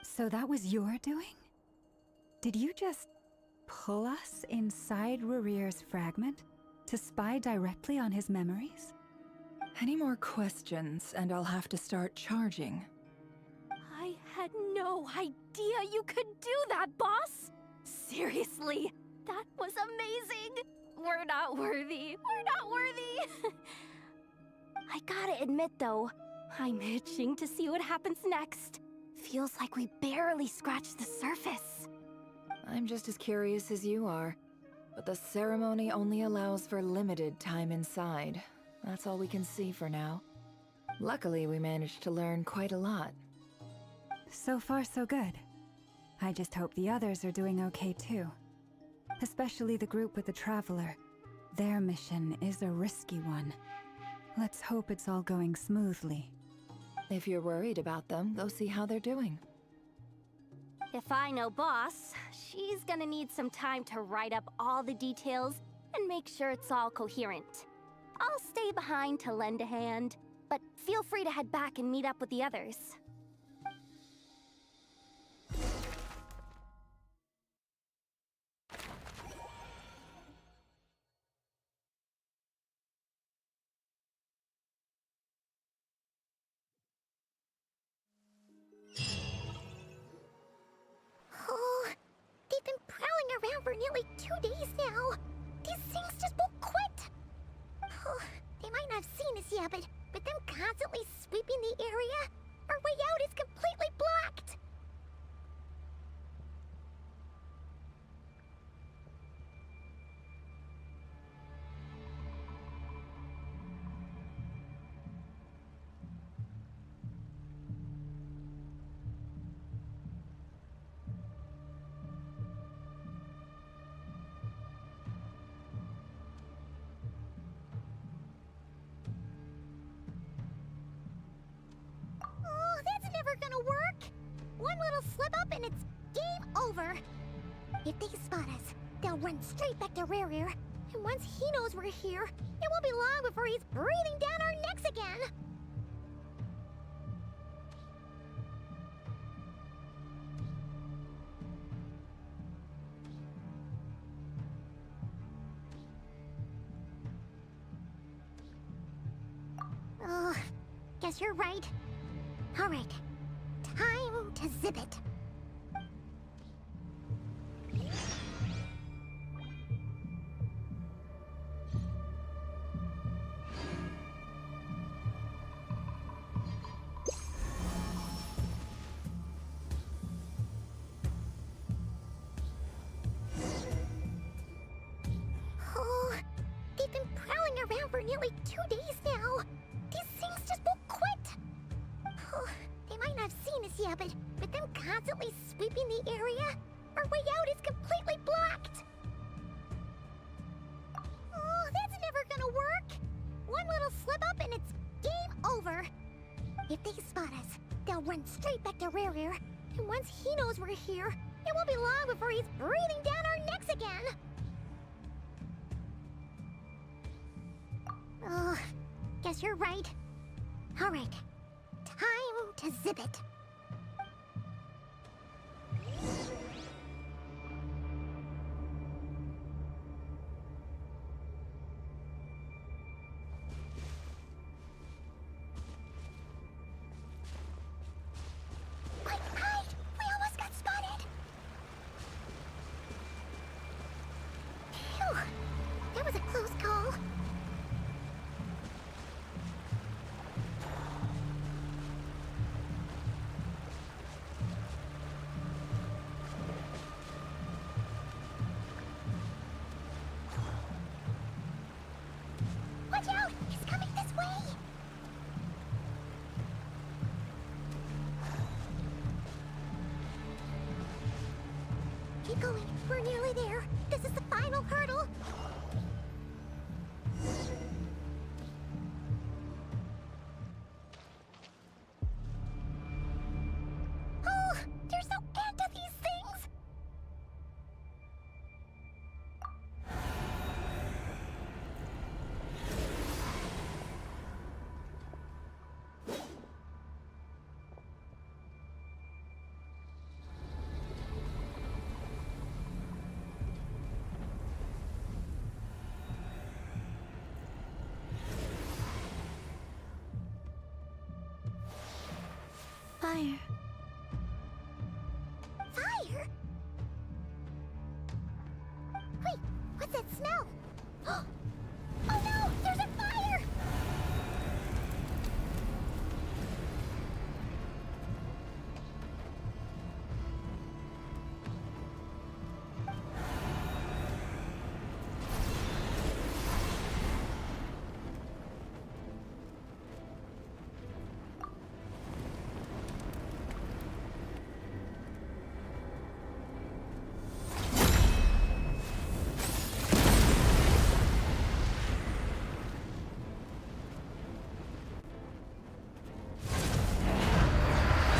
So that was your doing? Did you just pull us inside Rarier's fragment to spy directly on his memories? Any more questions, and I'll have to start charging. I had no idea you could do that, boss! Seriously, that was amazing! We're not worthy. We're not worthy! I gotta admit, though, I'm itching to see what happens next. Feels like we barely scratched the surface. I'm just as curious as you are, but the ceremony only allows for limited time inside. That's all we can see for now. Luckily, we managed to learn quite a lot. So far, so good. I just hope the others are doing okay too. Especially the group with the Traveler. Their mission is a risky one. Let's hope it's all going smoothly. If you're worried about them, go see how they're doing. If I know boss, she's gonna need some time to write up all the details and make sure it's all coherent. I'll stay behind to lend a hand, but feel free to head back and meet up with the others. Oh, they've been prowling around for nearly 2 days now. These things just won't quit. Oh, they might not have seen us yet, but them constantly sweeping the area, our way out is completely blocked. Oh, that's never gonna work. One little slip up and it's game over. If they spot us, they'll run straight back to Rarier. And once he knows we're here, it won't be long before he's breathing down our necks again. Oh, guess you're right. All right, time to zip it. for nearly 2 days now. These things just won't quit. They might not have seen us yet, but them constantly sweeping the area, our way out is completely blocked. Oh, that's never gonna work. One little slip up and it's game over. If they spot us, they'll run straight back to Rare. And once he knows we're here, it won't be long before he's breathing down our necks again. Oh, guess you're right. All right, time to zip it. Quick, hide! We almost got spotted! Phew, that was a close call. Watch out! He's coming this way! Keep going. We're nearly there. This is the final hurdle. Oh, there's no end to these things. Fire. Fire? Wait, what's that smell? Oh no, there's a fire!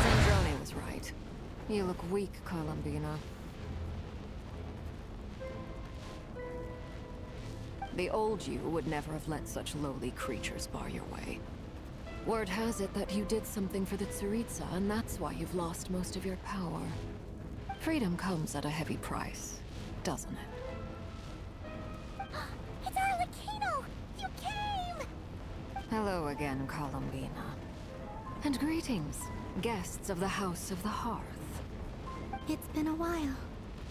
Sandrone was right. You look weak, Columbina. The old you would never have let such lowly creatures bar your way. Word has it that you did something for the Tsaritsa, and that's why you've lost most of your power. Freedom comes at a heavy price, doesn't it? It's Arlecchino! You came! Hello again, Columbina. And greetings, guests of the House of the Hearth. It's been a while,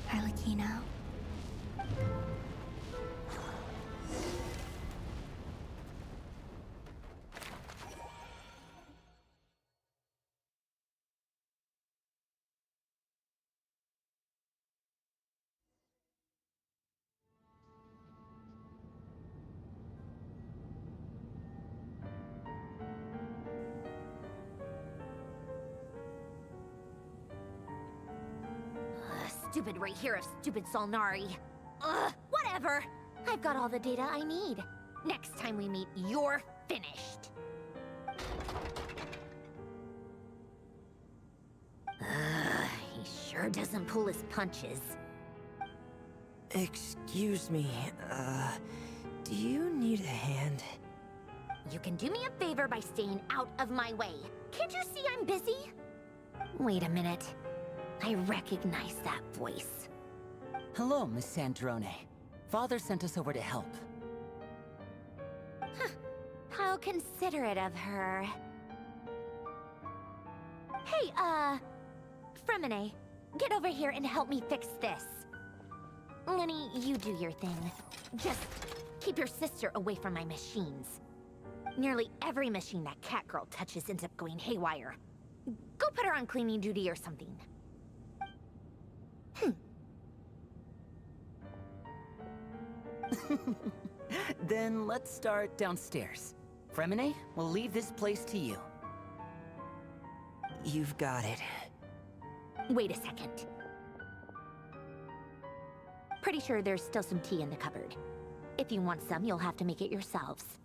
Arlecchino. Stupid right here of stupid Solnari. Ugh, whatever. I've got all the data I need. Next time we meet, you're finished. He sure doesn't pull his punches. Excuse me, do you need a hand? You can do me a favor by staying out of my way. Can't you see I'm busy? Wait a minute. I recognize that voice. Hello, Miss Sandrone. Father sent us over to help. Huh. How considerate of her. Hey, Fremine, get over here and help me fix this. Lenny, you do your thing. Just keep your sister away from my machines. Nearly every machine that cat girl touches ends up going haywire. Go put her on cleaning duty or something. Then let's start downstairs. Fremine, we'll leave this place to you. You've got it. Wait a second. Pretty sure there's still some tea in the cupboard. If you want some, you'll have to make it yourselves.